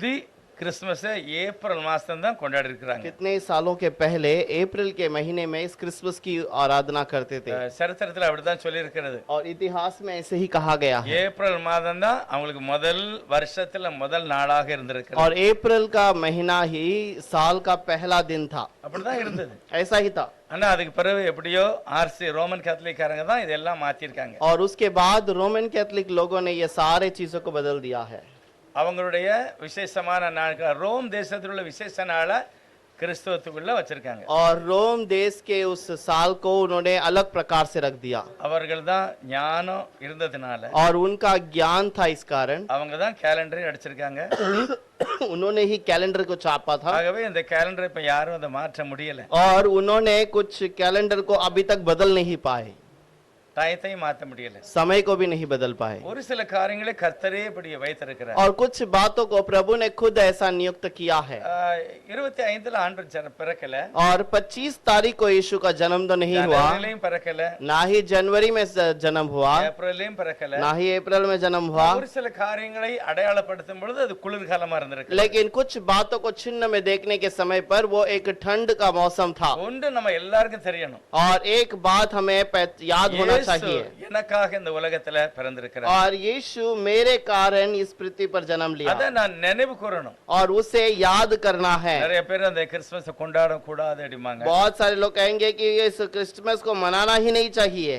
முந்தி Christmas April மாசம் தான் கொண்டாடி இருக்காங்க. कितने सालों के पहले अप्रैल के महीने में इस क्रिसमस की आराधना करते थे சரித்திரத்துல அப்படிதான் சொல்லி இருக்கிறது. और इतिहास में ऐसे ही कहा गया है। ஏப்ரல் மாதம் தான் அவங்களுக்கு முதல் வருஷத்துல முதல் நாளாக இருந்திருக்கு. और अप्रैल का महीना ही साल का पहला दिन था, அப்படிதான் இருந்தது. ऐसा ही था। ஆனா அதுக்கு பிறகு எப்படியோ ஆர்சி ரோமன் கேத்தலிக்காரங்க தான் இதெல்லாம் மாத்திருக்காங்க. और उसके बाद रोमन कैथोलिक लोगों ने ये सारे चीजों को बदल दिया है। அவங்களுடைய விசேஷமான நாட்கள் ரோம் தேசத்தில் உள்ள விசேஷ நாளை கிறிஸ்தவத்துக்குள்ள வச்சிருக்காங்க. और रोम देश के उस साल को उन्होंने अलग प्रकार से रख दिया। அவர்கள் தான் ஞானம் இருந்ததுனால और उनका ज्ञान था, इस कारण அவங்க தான் கேலண்டரை அடிச்சிருக்காங்க. उन्होंने ही कैलेंडर को छापा था। ஆகவே இந்த கேலண்டரை இப்ப யாரும் அதை மாற்ற முடியல. और उन्होंने कुछ कैलेंडर को अभी तक बदल नहीं पाए, டயத்தையும் மாற்ற முடியல. समय को भी नहीं बदल पाए। ஒரு சில காரியங்களை கர்த்தரே இப்படி வைத்திருக்கிறார். और कुछ बातों को प्रभु ने खुद ऐसा नियुक्त किया है। 25 ஆண்டு பிறக்கல, और 25 तारीख को यीशु का जन्म तो नहीं हुआ, ஜனவரியிலயும் பிறக்கல, ना ही जनवरी में जन्म हुआ, ஏப்ரல்லயும் பிறக்கல, ना ही अप्रैल में जन्म हुआ। ஒரு சில காரியங்களை அடையாளப்படுத்தும் பொழுது அது குளிர்காலமா இருந்திருக்கு. लेकिन कुछ बातों को चिन्ह में देखने के समय पर वो एक ठंड का मौसम था। ஒன்று நம்ம எல்லாருக்கும் தெரியணும், और एक बात हमें याद होना चाहिए, எனக்காக இந்த உலகத்துல பிறந்திருக்கிறார் और यीशु मेरे कारण इस पृथ्वी पर जन्म लिया, அத நான் நினைவு கூறணும். और उसे याद करना है। நிறைய பேர் அந்த கிறிஸ்துமஸ் கொண்டாட கூடாது அப்படிமாங்க. बहुत सारे लोग कहेंगे कि इस क्रिसमस को मनाना ही नहीं चाहिए।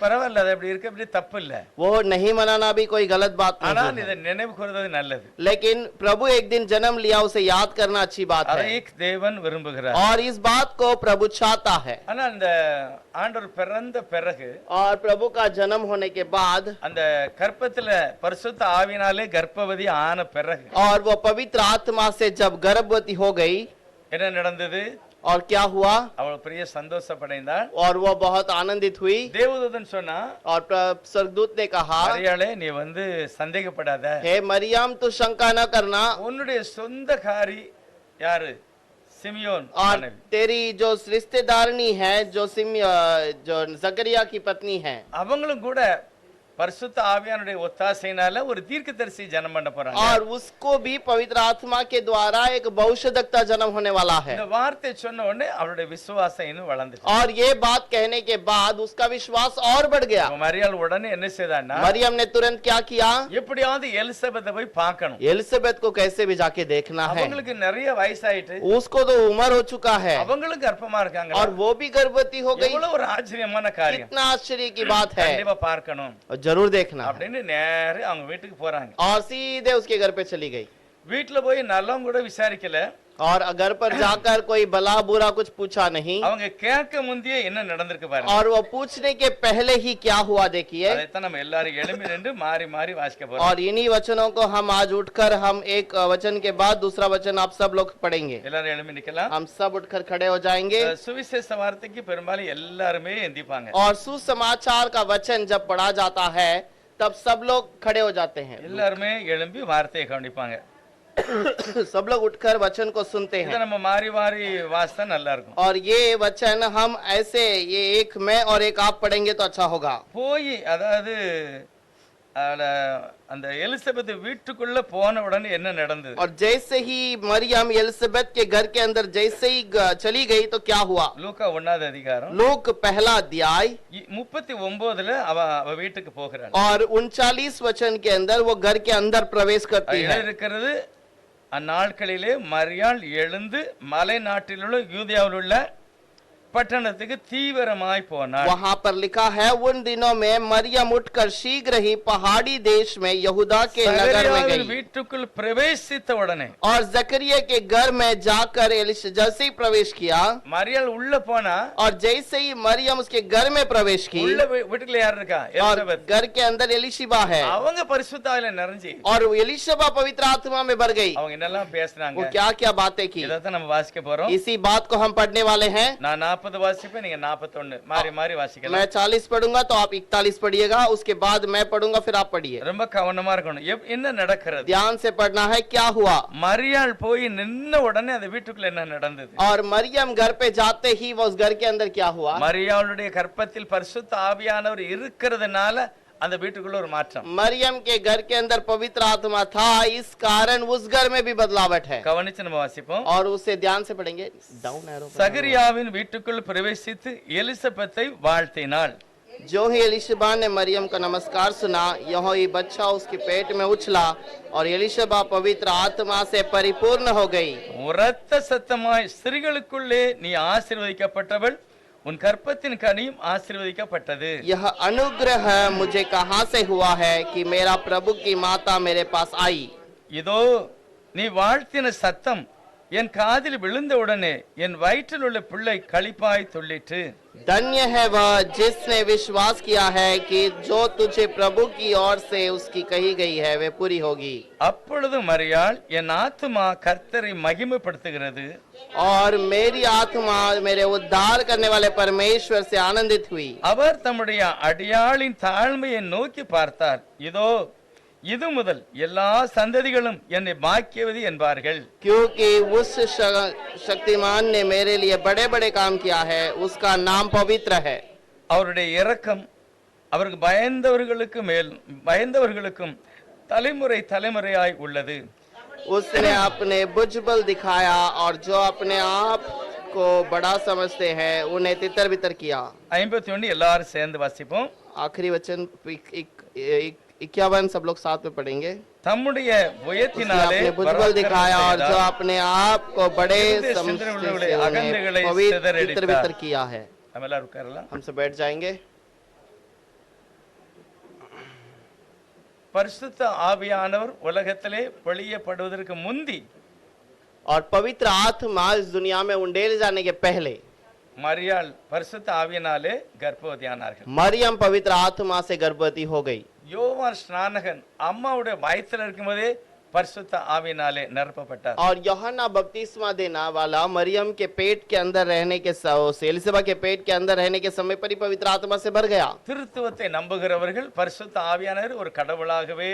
பரவாயில்ல, அது அப்படி இருக்க அப்படி தப்பு இல்ல. वो नहीं मनाना भी कोई गलत बात ஆனா नहीं இத है, நினைவு கூறுவது நல்லது. लेकिन प्रभु एक दिन जन्म लिया, उसे याद करना अच्छी बात அதை है। தேவன் விரும்புகிறார். और इस बात को प्रभु चाहता है। ஆனா இந்த ஆண்டவர் பிறந்த பிறகு और प्रभु का जन्म होने के बाद, அந்த கர்ப்பத்துல பரிசுத்த ஆவியினாலே கர்ப்பவதி ஆன பிறகு और वो पवित्र आत्मा से जब गर्भवती हो गई, என்ன நடந்தது? और क्या हुआ? அவள் பெரிய சந்தோஷப்படைந்தாள். और वो बहुत आनंदित हुई। தேவதூதன் சொன்னா, और स्वर्गदूत ने कहा, மரியாளே நீ சந்தேகப்படாத, हे मरियम तू शंका न करना, உன்னுடைய சொந்தக்காரி யாரு? सिमियोन और मनेवी। तेरी जो रिश्तेदारनी है, जो जो जकरिया की पत्नी है, அவங்களும் கூட பரிசுத்த ஆவியானுடைய ஒத்தாசையினால ஒரு தீர்க்கதரிசி ஜனனம் பண்ண போறாங்க. और उसको भी पवित्र आत्मा के द्वारा एक भविष्यद्वक्ता जन्म होने वाला है। இந்த வார்த்தை சொன்ன உடனே அவருடைய விசுவாசம் இன்னும் வளர்ந்துச்சு. और ये बात कहने के बाद उसका विश्वास और बढ़ गया। மரியாள் உடனே என்ன செய்தான்னா, मरियम ने तुरंत क्या किया? எப்படியாவது எலிசபெத்தை போய் பார்க்கணும். एलिजाबेथ को कैसे भी जाके देखना है। அவங்களுக்கு நிறைய வயசாயிட்டு, उसको तो उम्र हो चुका है, அவங்களும் கர்ப்பமா இருக்காங்க. और वो भी गर्भवती हो गई। எவ்வளவு ஒரு ஆச்சரியமான காரியம். कितना आश्चर्य की बात है, கண்டிப்பா பார்க்கணும் जरूर देखना है। அப்படின்னு நேரே அவங்க வீட்டுக்கு போறாங்க. और सीधे उसके घर पे चली गई। வீட்டுல போய் நல்லவங்க கூட விசாரிக்கல. और घर पर जाकर कोई भला बुरा कुछ पूछा नहीं। அவங்க கேட்க முந்தியே என்ன நடந்திருக்கு பாருங்க. और वो पूछने के पहले ही क्या हुआ देखिए। அதைத்தான் நம்ம எல்லாரும் எழும்பி நின்று மாறி மாறி வாசிக்க போறோம். और इन्हीं वचनों को हम आज उठकर हम एक वचन के बाद दूसरा वचन आप सब लोग पढ़ेंगे। எல்லாரும் எழும்பி நிக்கலாம். हम सब उठकर खड़े हो जाएंगे। சுவிசேஷ வார்த்தைக்கு பெரும்பாலும் எல்லாருமே எந்திப்பாங்க. और सुसमाचार का वचन जब पढ़ा जाता है तब सब लोग खड़े हो जाते हैं। எல்லாருமே எழும்பி வார்த்தையை கவனிப்பாங்க. सब लोग उठकर वचन को सुनते இத हैं। நம்ம மாறி மாறி வாசித்தா நல்லா இருக்கும். और ये वचन हम ऐसे, ये एक मैं और एक आप पढ़ेंगे तो अच्छा होगा। போய் அதாவது அந்த எலிசபெத் வீட்டுக்குள்ள போன உடனே என்ன நடந்தது? और जैसे ही मरियम एलिजाबेथ के घर के अंदर जैसे ही चली गई तो क्या हुआ? லூக்கா 1வது அதிகாரம் लूक पहला अध्याय 39ல அவ வீட்டுக்கு போகிறாள். और 39 वचन के अंदर वो घर के अंदर प्रवेश करती है। இருக்கிறது, அந்நாட்களிலே மரியாள் எழுந்து மலை நாட்டிலுள்ள யூதேயாவில் உள்ள पटनத்துக்கு தீவிரமாய் போனாள். वहाँ पर लिखा है, उन दिनों में मरियम उठकर शीघ्र ही पहाड़ी देश में यहूदा के नगर में गई। வீட்டுக்குள் பிரவேசித்த உடனே और जकरिया के घर में जाकर जैसे ही प्रवेश किया, மரியாள் உள்ள போனா, और जैसे ही मरियम उसके घर में प्रवेश की, உள்ள வீட்டுக்குள்ள யார் இருக்கா? और எலிசபெத். घर के अंदर एलिशिबा है, அவங்க பரிசுத்த ஆவியில நிறைஞ்சி, और एलिशबा पवित्र आत्मा में भर गई। அவங்க என்னெல்லாம் பேசுறாங்க, वो क्या क्या बातें की, இதைத்தான் நம்ம வாசிக்க போறோம். इसी बात को हम पढ़ने वाले हैं। நான் 40 வாசிப்பேன், நீங்க 41 மாறி மாறி வாசிக்கலாம். मैं 40 पढ़ूंगा तो आप 41 पढ़िएगा, उसके बाद मैं पढ़ूंगा फिर आप पढ़िए। ரொம்ப கவனமா இருக்கணும். என்ன நடக்கிறது? ध्यान से पढ़ना है क्या हुआ। மரியாள் போய் நின்ன உடனே அந்த வீட்டுக்குள்ள என்ன நடந்தது? और मरियम घर पे जाते ही वो उस घर के अंदर क्या हुआ? மரியாளுடைய கர்ப்பத்தில் பரிசுத்த ஆவியானவர் இருக்கிறதுனால அந்த வீட்டுக்குள்ள ஒரு மாற்றம். मरियम के घर के अंदर पवित्र आत्मा था, इस कारण उस घर में भी बदलावट है। கவனிச்சு நம்ம வாசிப்போம். और उसे ध्यान से पढ़ेंगे। डाउन एरो சகரியாவின் வீட்டுக்குள் பிரவேசித்து எலிசபெத்தை வாழ்த்தினாள். जो ही एलिशबा ने मरियम का नमस्कार सुना, यहों ही बच्चा उसके पेट में उछला और एलिशबा पवित्र आत्मा से परिपूर्ण हो गई। உரத்த சத்தமாய் ஸ்திரீகளுக்குள்ளே நீ ஆசீர்வதிக்கப்பட்டவள், உன் கற்பத்தின் கனியும் ஆசீர்வதிக்கப்பட்டது. यह अनुग्रह मुझे कहां से हुआ है कि मेरा प्रभु की माता मेरे पास आई। இதோ நீ வாழ்த்தின சத்தம் என் காதில் விழுந்தவுடனே என் வயிற்றில் உள்ள பிள்ளை களிப்பாய் துள்ளிற்று. धन्य है वह जिसने विश्वास किया है कि जो तुझे प्रभु की ओर से उसकी कही गई है वे पूरी होगी। அப்பொழுது மரியாள் என் ஆத்துமா கர்த்தரை மகிமைப்படுத்துகிறது, और मेरी आत्मा मेरे उद्धार करने वाले परमेश्वर से आनंदित हुई। அவர் தம்முடைய அடியாளின் தாழ்மையை நோக்கி பார்த்தார். இதோ இது முதல் எல்லா சந்ததிகளும் என்னை பாக்கியவதி என்பார்கள். क्योंकि उस शक्तिमान ने मेरे लिए बड़े बड़े काम किया है, उसका नाम पवित्र है। அவருடைய இரக்கம் அவருக்கு பயந்தவர்களுக்கும் தலைமுறை தலைமுறையாய் உள்ளது. उसने अपने भुजबल दिखाया और जो अपने आप को बड़ा समझते हैं उन्हें तितर बितर किया। 51 எல்லாரும் சேர்ந்து வாசிப்போம். आखिरी वचन 51 सब लोग साथ में पढ़ेंगे। தம்முடைய उसने புயத்தினாலே अपने भुजबल दिखाया और जो अपने आप को बड़े இருந்த समझते हैं சிந்தனைகளுடைய उन्हें அகந்தைகளை पवित्र சிதறடித்தார். तितर बितर किया है। நம்ம எல்லாரும் உட்காரலாம். हम सब बैठ जाएंगे। பரிசுத்த ஆவியானவர் உலகத்திலே பொழியப்படுவதற்கு முந்தி और पवित्र आत्मा इस दुनिया में उंडेल जाने के पहले மரியாள் பரிசுத்த ஆவியினாலே கர்ப்பவதியானார்கள். मरियम पवित्र आत्मा से गर्भवती हो गई। யோவான் ஸ்நானகன் அம்மாவுடைய வயிற்றில் இருக்கும்போதே பரிசுத்த ஆவியினாலே நிரப்பப்பட்டார். और यूहन्ना बपतिस्मा देना वाला मरियम के पेट के अंदर रहने के एलिसबा के पेट के अंदर रहने के समय पर ही पवित्र आत्मा से भर गया। திருத்துவத்தை நம்புகிறவர்கள் பரிசுத்த ஆவியானவர் ஒரு கடவுளாகவே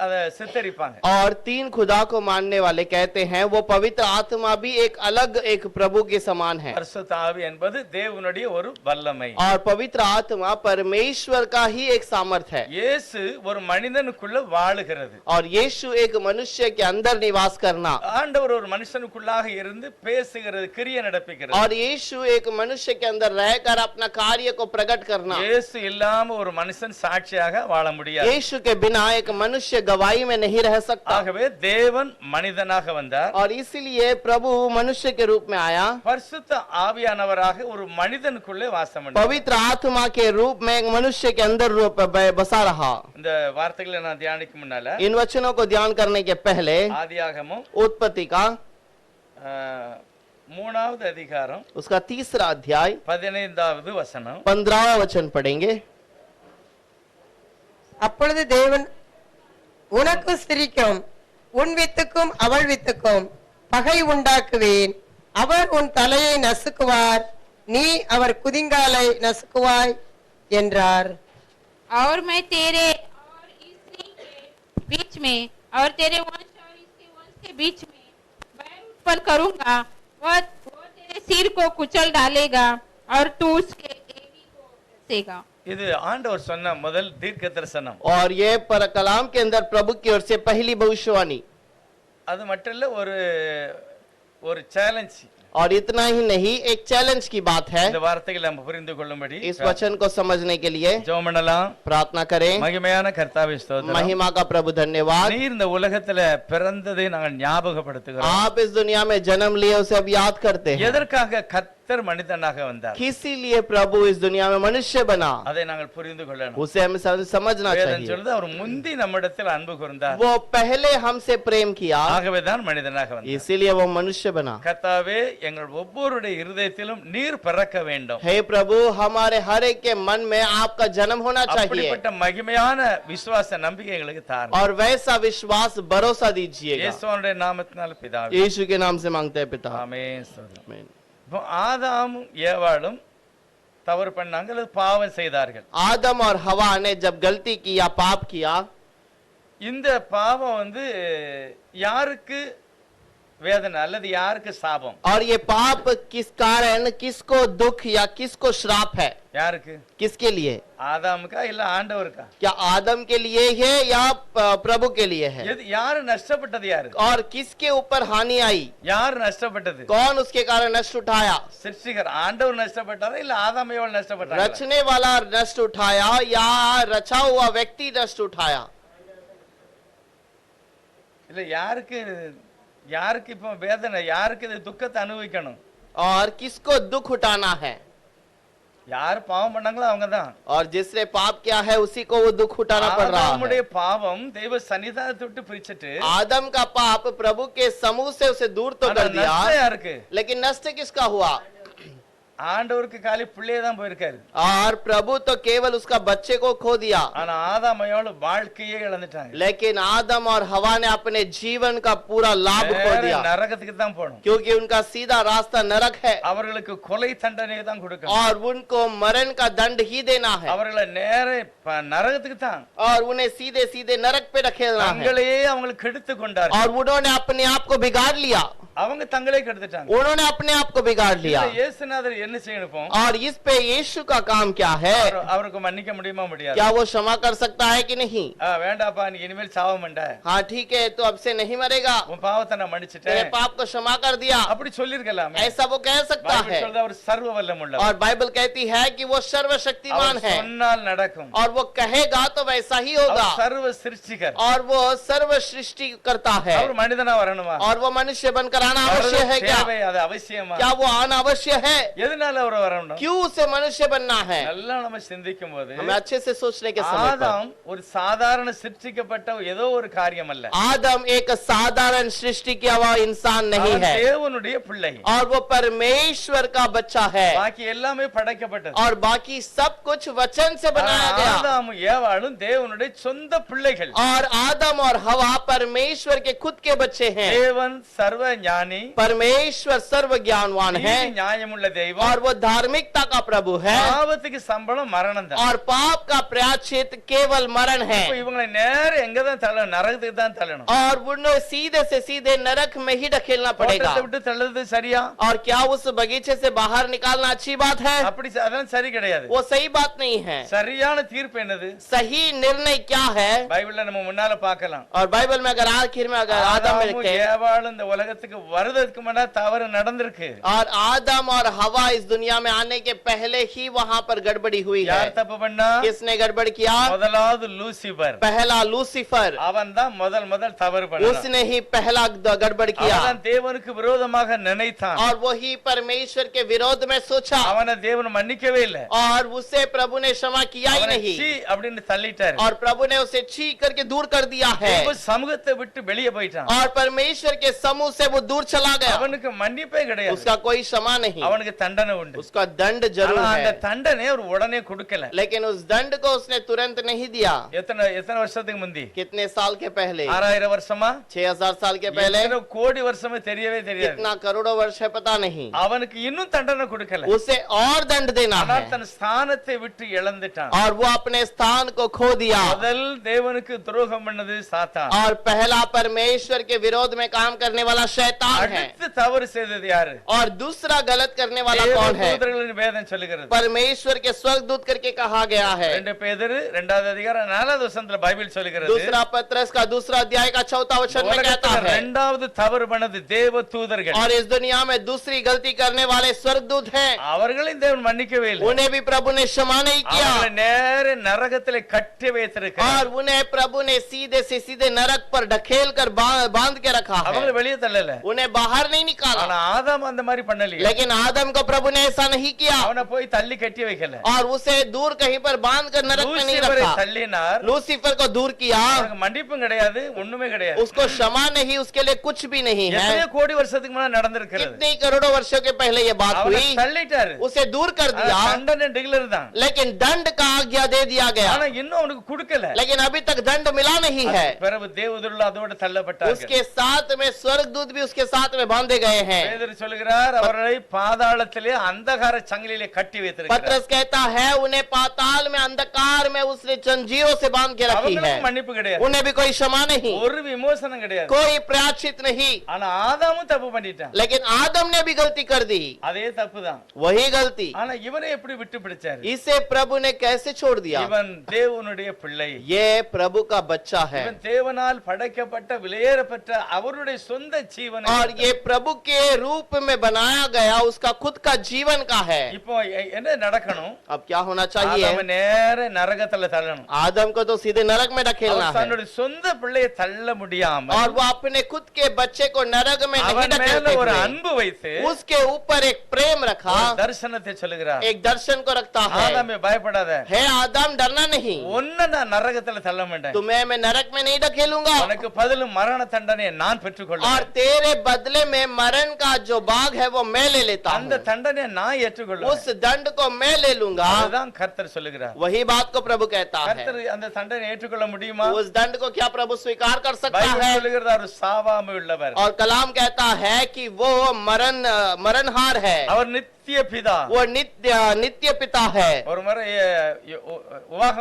அதை சித்தரிப்பாங்க. और तीन खुदा को मानने वाले कहते हैं वो पवित्र आत्मा भी एक अलग एक प्रभु के समान है। பரிசுத்த ஆவி என்பது தேவனுடைய ஒரு வல்லமை. और पवित्र आत्मा परमेश्वर का ही एक सामर्थ है। இயேசு ஒரு மனிதனுக்குள்ள வாழுகிறது. और यीशु एक मनुष्य के अंदर निवास करना, ஆண்டவர் ஒரு மனுஷனுக்குள்ளாக இருந்து பேசுகிறது, கிரியை நடப்பிக்கிறது. और यीशु एक मनुष्य के अंदर रहकर अपना कार्य को प्रकट करना। இயேசு இல்லாம ஒரு மனுஷன் சாட்சியாக வாழ முடியாது. यीशु के बिना एक मनुष्य गवाही में नहीं रह सकता। ஆகவே தேவன் மனிதனாக வந்தார். और इसीलिए प्रभु मनुष्य के रूप में आया, பரிசுத்த ஆவியானவராக ஒரு மனிதனுக்குள்ளே வாசம் பண்ணார். पवित्र आत्मा के रूप में एक मनुष्य के अंदर बसा रहा। இந்த வார்த்தைகளை நான் தியானிக்கும் முன்னால इन वचनों को ध्यान करने के पहले ஆதியாகமம் उत्पत्ति का 3வது அதிகாரம் उसका 3रा अध्याय 15வது வசனம் 15वां वचन पढ़ेंगे। அப்பொழுது தேவன், உனக்கும் ஸ்திரீக்கும் உன் வித்துக்கும் அவள் வித்துக்கும் பகை உண்டாக்குவேன், அவர் உன் தலையை நசுக்குவார், நீ அவர் குதிங்காலை நசுக்குவாய் என்றார். और मैं तेरे और इस स्त्री के बीच में और तेरे वंश और इसके वंश के बीच में बैर उत्पन्न करूंगा, वो तेरे सिर को कुचल डालेगा और तू उसके एड़ी को डसेगा। இது ஆண்டவர் சொன்ன முதல் தீர்க்க தரிசனம். और ये पर कलाम के अंदर प्रभु की ओर से पहली भविष्यवाणी। அது மட்டும் இல்ல, ஒரு சேலஞ்ச். और इतना ही नहीं, एक चैलेंज की बात है। இந்த வார்த்தைகளை நம்ம புரிந்து கொள்ளும்படி इस वचन को समझने के लिए ஜெபம் பண்ணலாம். प्रार्थना करें। மகிமையான கர்த்தாவே ஸ்தோத்திரம். महिमा का प्रभु धन्यवाद। நீர் இந்த உலகத்துல பிறந்ததை நாங்கள் ஞாபகப்படுத்துகிறோம். आप इस दुनिया में जन्म लिए उसे अब याद करते हैं। எதற்காக கர்த்தர் மனிதனாக வந்தார்? किसी लिए प्रभु इस दुनिया में मनुष्य बना, அதை நாங்கள் புரிந்து கொள்ளணும். उसे हमें समझना வேதம் चाहिए। சொல்லுது அவர் முந்தி நம்மிடத்தில் அன்பு கூர்ந்தார், वो पहले हमसे प्रेम किया, ஆகவே தான் மனிதனாக வந்தார். इसीलिए वो मनुष्य बना। கர்த்தாவே எங்கள் ஒவ்வொருடைய இருதயத்திலும் நீர் பிறக்க வேண்டும். हे प्रभु, हमारे हर एक के मन में आपका जन्म होना चाहिए அப்படிப்பட்ட மகிமையான விசுவாச நம்பிக்கை எங்களுக்கு தாரும். और वैसा विश्वास भरोसा दीजिएगा। இயேசுவின் நாமத்தினால பிதாவே, यीशु के नाम से मांगते हैं पिता। ஆமென். ஸ்தோத்திரம். आमीन। இப்போ ஆதாமும் ஏவாளும் தவறு பண்ணாங்க அல்லது பாவம் செய்தார்கள். आदम और हवा ने जब गलती की या पाप किया, இந்த பாவம் யாருக்கு வேதனை அல்லது யாருக்கு சாபம்? और ये पाप किस कारण, किसको दुख या किसको श्राप है? யாருக்கு? किसके लिए? ஆதாமுக்கா இல்ல ஆண்டவருக்கா? क्या आदम के लिए है या प्रभु के लिए है? எது யாரு நஷ்டப்பட்டது? யாரு? और किसके ऊपर हानि आई? யார் நஷ்டப்பட்டது? कौन उसके कारण नष्ट उठाया? சிருஷ்டிகர் ஆண்டவர் நஷ்டப்பட்டாரா இல்ல ஆதாம் ஏவாள் நஷ்டப்பட்டாரா? रचने वाला नष्ट उठाया या रचा हुआ व्यक्ति नष्ट उठाया? இல்ல யாருக்கு யாருக்கு இப்ப வேதனை? யாருக்கு இது துக்கத்தை அனுபவிக்கணும்? और किसको दुख उठाना है? யார் பாவம் பண்ணாங்களோ அவங்கதான். और जिसने पाप किया है उसी को वो दुख उठाना पड़ रहा है। ஆதாமுடைய பாவம் தெய்வ சன்னிதானத்தை விட்டு பிரிச்சிட்டு आदम का पाप प्रभु के समूह से उसे दूर तो कर दिया, நஷ்டம் யாருக்கு? लेकिन नष्ट किसका हुआ? ஆண்டவருக்கு காலி பிள்ளையே தான் போயிருக்காரு. और प्रभु तो केवल उसका बच्चे को खो दिया, ஆனா ஆதாம் ஏவாள் வாழ்க்கையே இழந்துட்டாங்க. लेकिन आदम और हवा ने अपने जीवन का पूरा लाभ खो நேரா दिया, நரகத்துக்கு தான் போகணும். क्योंकि उनका सीधा रास्ता नरक है அவர்களுக்கு கொலை தண்டனை தான் கொடுக்கணும். और उनको मरण का दंड ही देना है அவர்களை நேர நரகத்துக்கு தான். और उन्हें सीधे सीधे नरक पे ढकेलना है। தங்களையே அவங்களுக்கு கெடுத்து கொண்டார். और उन्होंने अपने आप को बिगाड़ लिया, அவங்க தங்களே கெடுத்துட்டாங்க. उन्होंने अपने आप को बिगाड़ लिया। இதுல இயேசுநாதர் என்ன செய்யணும்? और इस पे यीशु का काम क्या है? அவருக்கு மன்னிக்க முடியுமா? முடியாது. क्या वो क्षमा कर सकता है कि नहीं? வேண்டாப்பா நீ இனிமேல் சாவ மாட்டே. हाँ ठीक है, तो अब से नहीं मरेगा, உன் பாவத்தை நான் तेरे மன்னிச்சிட்டேன் पाप को क्षमा कर दिया, அப்படி சொல்லிருக்கலாம். ऐसा वो कह सकता है। பைபிள் சொல்றது அவர் சர்வ வல்லமுள்ளவர். और बाइबल कहती है कि वो सर्वशक्तिमान அவர் है சொன்னால் நடக்கும். और वो कहेगा तो वैसा ही होगा। அவர் சர்வ சிருஷ்டிகர். और वो सर्व सृष्टि करता है அவர் மனிதனா வரணுமா? और वो मनुष्य बनकर आना अवश्य है क्या? தேவை, அது அவசியமா? क्या वो आना अवश्य है? எதனால அவர் வரணும்? क्यों उसे मनुष्य बनना है? நல்லா நம்ம சிந்திக்கும் போது हमें अच्छे से सोचने के समय पर ஆதாம் ஒரு சாதாரண சிருஷ்டிக்கப்பட்ட ஏதோ ஒரு காரியம் அல்ல. आदम एक साधारण सृष्टि किया हुआ इंसान नहीं அவன் है தேவனுடைய பிள்ளை. और वो परमेश्वर का बच्चा है பாக்கி எல்லாமே படைக்கப்பட்டது. और बाकी सब कुछ वचन से बनाया गया। ஆதாமும் ஏவாளும் தேவனுடைய சொந்த பிள்ளைகள். और आदम और हवा परमेश्वर के खुद के बच्चे हैं। தேவன் சர்வ ஞானி, परमेश्वर सर्व ज्ञानवान है நீதி நியாயமுள்ள தெய்வம். और वो धार्मिकता का प्रभु है பாவத்துக்கு சம்பளம் மரணம் தான். और पाप का प्रायश्चित केवल मरण है। இப்ப இவங்களை நேர எங்க தான் தள்ளணும்? நரகத்துக்கு தான் தள்ளணும். और उन्हें सीधे से सीधे नरक में ही ढकेलना पड़ेगा। தோட்டத்தை விட்டு தள்ளுறது சரியா? और क्या उस बगीचे से बाहर निकालना अच्छी बात है? அப்படி அதெல்லாம் சரி கிடையாது. वो सही बात नहीं है। சரியான தீர்ப்பு என்னது? सही निर्णय क्या है? பைபிள்ல நம்ம முன்னால பார்க்கலாம். और बाइबल में अगर आखिर में अगर आदम में ஆதாமும் लिखे ஏவாளும் இந்த உலகத்துக்கு வருவதற்கு முன்னாடி தவறு நடந்திருக்கு. और आदम और हवा इस दुनिया में आने के पहले ही वहां पर गड़बड़ी हुई है। யார் தப்பு பண்ணா? किसने गड़बड़ किया? முதலாவது லூசிபர். पहला लूसीफर, அவன் தான் முதல் தவறு பண்ணான். उसने ही पहला गड़बड़ किया அவன் தேவனுக்கு விரோதமாக நினைத்தான். और वही परमेश्वर के विरोध में सोचा அவனை தேவன் மன்னிக்கவே இல்லை. और उसे प्रभु ने क्षमा किया ही அவனை नहीं சீ அப்படின்னு தள்ளிட்டாரு. और प्रभु ने उसे छी करके दूर कर दिया है தேவ சமூகத்தை விட்டு வெளியே போயிட்டான். और परमेश्वर के समूह से वो दूर चला गया। அவனுக்கு மன்னிப்பே கிடையாது. उसका कोई क्षमा नहीं, அவனுக்கு தண்டனை உண்டு. उसका दंड जरूर ஆனா அந்த है, தண்டனை ஒரு உடனே கொடுக்கல. लेकिन उस दंड को उसने तुरंत नहीं दिया। எத்தனை வருஷத்துக்கு முந்தி? कितने साल के पहले? 6000 வருஷமா? 6000 साल के पहले? எத்தனை கோடி வருஷமே தெரியவே தெரியாது. कितना करोड़ों वर्ष है पता नहीं। அவனுக்கு இன்னும் தண்டனை கொடுக்கல. उसे और दंड देना ஆனால் है தன் ஸ்தானத்தை விட்டு இழந்துட்டான். और वो अपने स्थान को खो दिया। முதல் தேவனுக்கு துரோகம் பண்ணது சாத்தான். और पहला परमेश्वर के विरोध में काम करने वाला शैतान है அடுத்து தவறு செய்தது யாரு? और दूसरा गलत करने वाला कौन है? தேவதூதர்களின் வேதம் சொல்லுகிறது. परमेश्वर के स्वर्गदूत करके कहा गया है। 2 பேதுரு 2வது அதிகாரம் 4வது வசனத்துல பைபிள் சொல்லுகிறது. दूसरा पत्रस का दूसरा अध्याय का 4वां वचन में कहता உலகத்துல है, இரண்டாவது தவறு பண்ணது தேவதூதர்கள். और इस दुनिया में दूसरी गलती करने वाले स्वर्गदूत हैं, அவர்களையும் தேவன் மன்னிக்கவே இல்லை. उन्हें भी प्रभु ने क्षमा नहीं किया அவர்களை நேர நரகத்திலே கட்டி வைத்திருக்கிறார். और उन्हें प्रभु ने सीधे से सीधे नरक पर ढकेल कर बांध के रखा அவங்களை है, வெளியே தள்ளல. उन्हें बाहर नहीं ஆனா निकाला। ஆதாம் அந்த மாதிரி பண்ணலையே. लेकिन आदम को प्रभु ने ऐसा नहीं किया அவனை போய் தள்ளி கட்டி வைக்கல. और उसे दूर कहीं पर बांध कर नरक में नहीं லூசிபரை रखा। தள்ளினார். लूसीफर को दूर किया, அவனுக்கு மன்னிப்பும் கிடையாது, ஒண்ணுமே கிடையாது. उसको क्षमा नहीं, उसके लिए कुछ भी नहीं है। எத்தனை கோடி வருஷத்துக்கு முன்னாடி நடந்திருக்கிறது. कितने करोड़ों वर्षों के पहले ये बात அவனை हुई, தள்ளிட்டாரு. उसे दूर कर दिया, தண்டனை டிக்ளேர் தான். लेकिन दंड का आज्ञा दे दिया गया, ஆனா இன்னும் அவனுக்கு கொடுக்கல. लेकिन अभी तक दंड मिला नहीं है। பிறகு தேவதூதர்கள் அதோட தள்ளப்பட்டார்கள். उसके साथ में स्वर्गदूत भी उसके उसके साथ में बांधे गए हैं। பேதுரு சொல்கிறார் அவர்களை பாதாளத்திலே அந்தகார சங்கிலிலே கட்டி வைத்திருக்கிறார் पतरस कहता है उन्हें पाताल में अंधकार में उसने जंजीरों से बांध के रखी है। அவங்களுக்கு மன்னிப்பு கிடையாது उन्हें भी कोई क्षमा नहीं, ஒரு விமோசனம் கிடையாது कोई प्रायश्चित नहीं। ஆனா ஆதாமும் தப்பு பண்ணிட்டான் लेकिन आदम ने भी गलती कर दी, அதே தப்புதான் वही गलती। ஆனா இவனை எப்படி விட்டு பிடிச்சாரு इसे प्रभु ने कैसे छोड़ दिया? இவன் தேவனுடைய பிள்ளை ये प्रभु का बच्चा है இவன் தேவனால் படைக்கப்பட்ட விலையேறப்பட்ட அவருடைய சொந்த ஜீவன் और ये प्रभु के रूप में बनाया गया उसका खुद का जीवन का है। இப்போ என்ன நடக்கணும் अब क्या होना चाहिए? ஆதாம நேர நரகத்துல தள்ளணும் आदम को तो सीधे नरक में ढकेलना அவர் है தன்னுடைய சொந்த பிள்ளையை தள்ள முடியாம और वो अपने खुद के बच्चे को नरक में नहीं அவன் மேல ढकेलते ஒரு हुए அன்பு வைத்து उसके ऊपर एक प्रेम रखा, ஒரு தரிசனத்தை சொல்லுகிறார் एक दर्शन को रखता है। ஆதாமே பயப்படாத है आदम डरना नहीं, உன்னை நான் நரகத்துல தள்ள மாட்டேன் तुम्हें मैं नरक में नहीं ढकेलूंगा உனக்கு பதிலும் மரண தண்டனையை நான் और பெற்றுக்கொள்வேன் तेरे बदले में मरण का जो भाग है वो मैं ले लेता அந்த हूँ, தண்டனையை நான் ஏற்றுக்கொள்வேன் उस दंड को मैं ले लूंगा। அதுதான் கர்த்தர் சொல்லுகிறார் वही बात को प्रभु कहता है। கர்த்தர் அந்த தண்டனை ஏற்றுக்கொள்ள முடியுமா उस दंड को क्या प्रभु स्वीकार कर सकता பைபிள் है? சொல்லுகிறது அவர் சாவாமை உள்ளவர் और कलाम कहता है कि वो मरणहार है, அவர் நித்திய பிதா वो नित्य पिता है। ஒரு முறை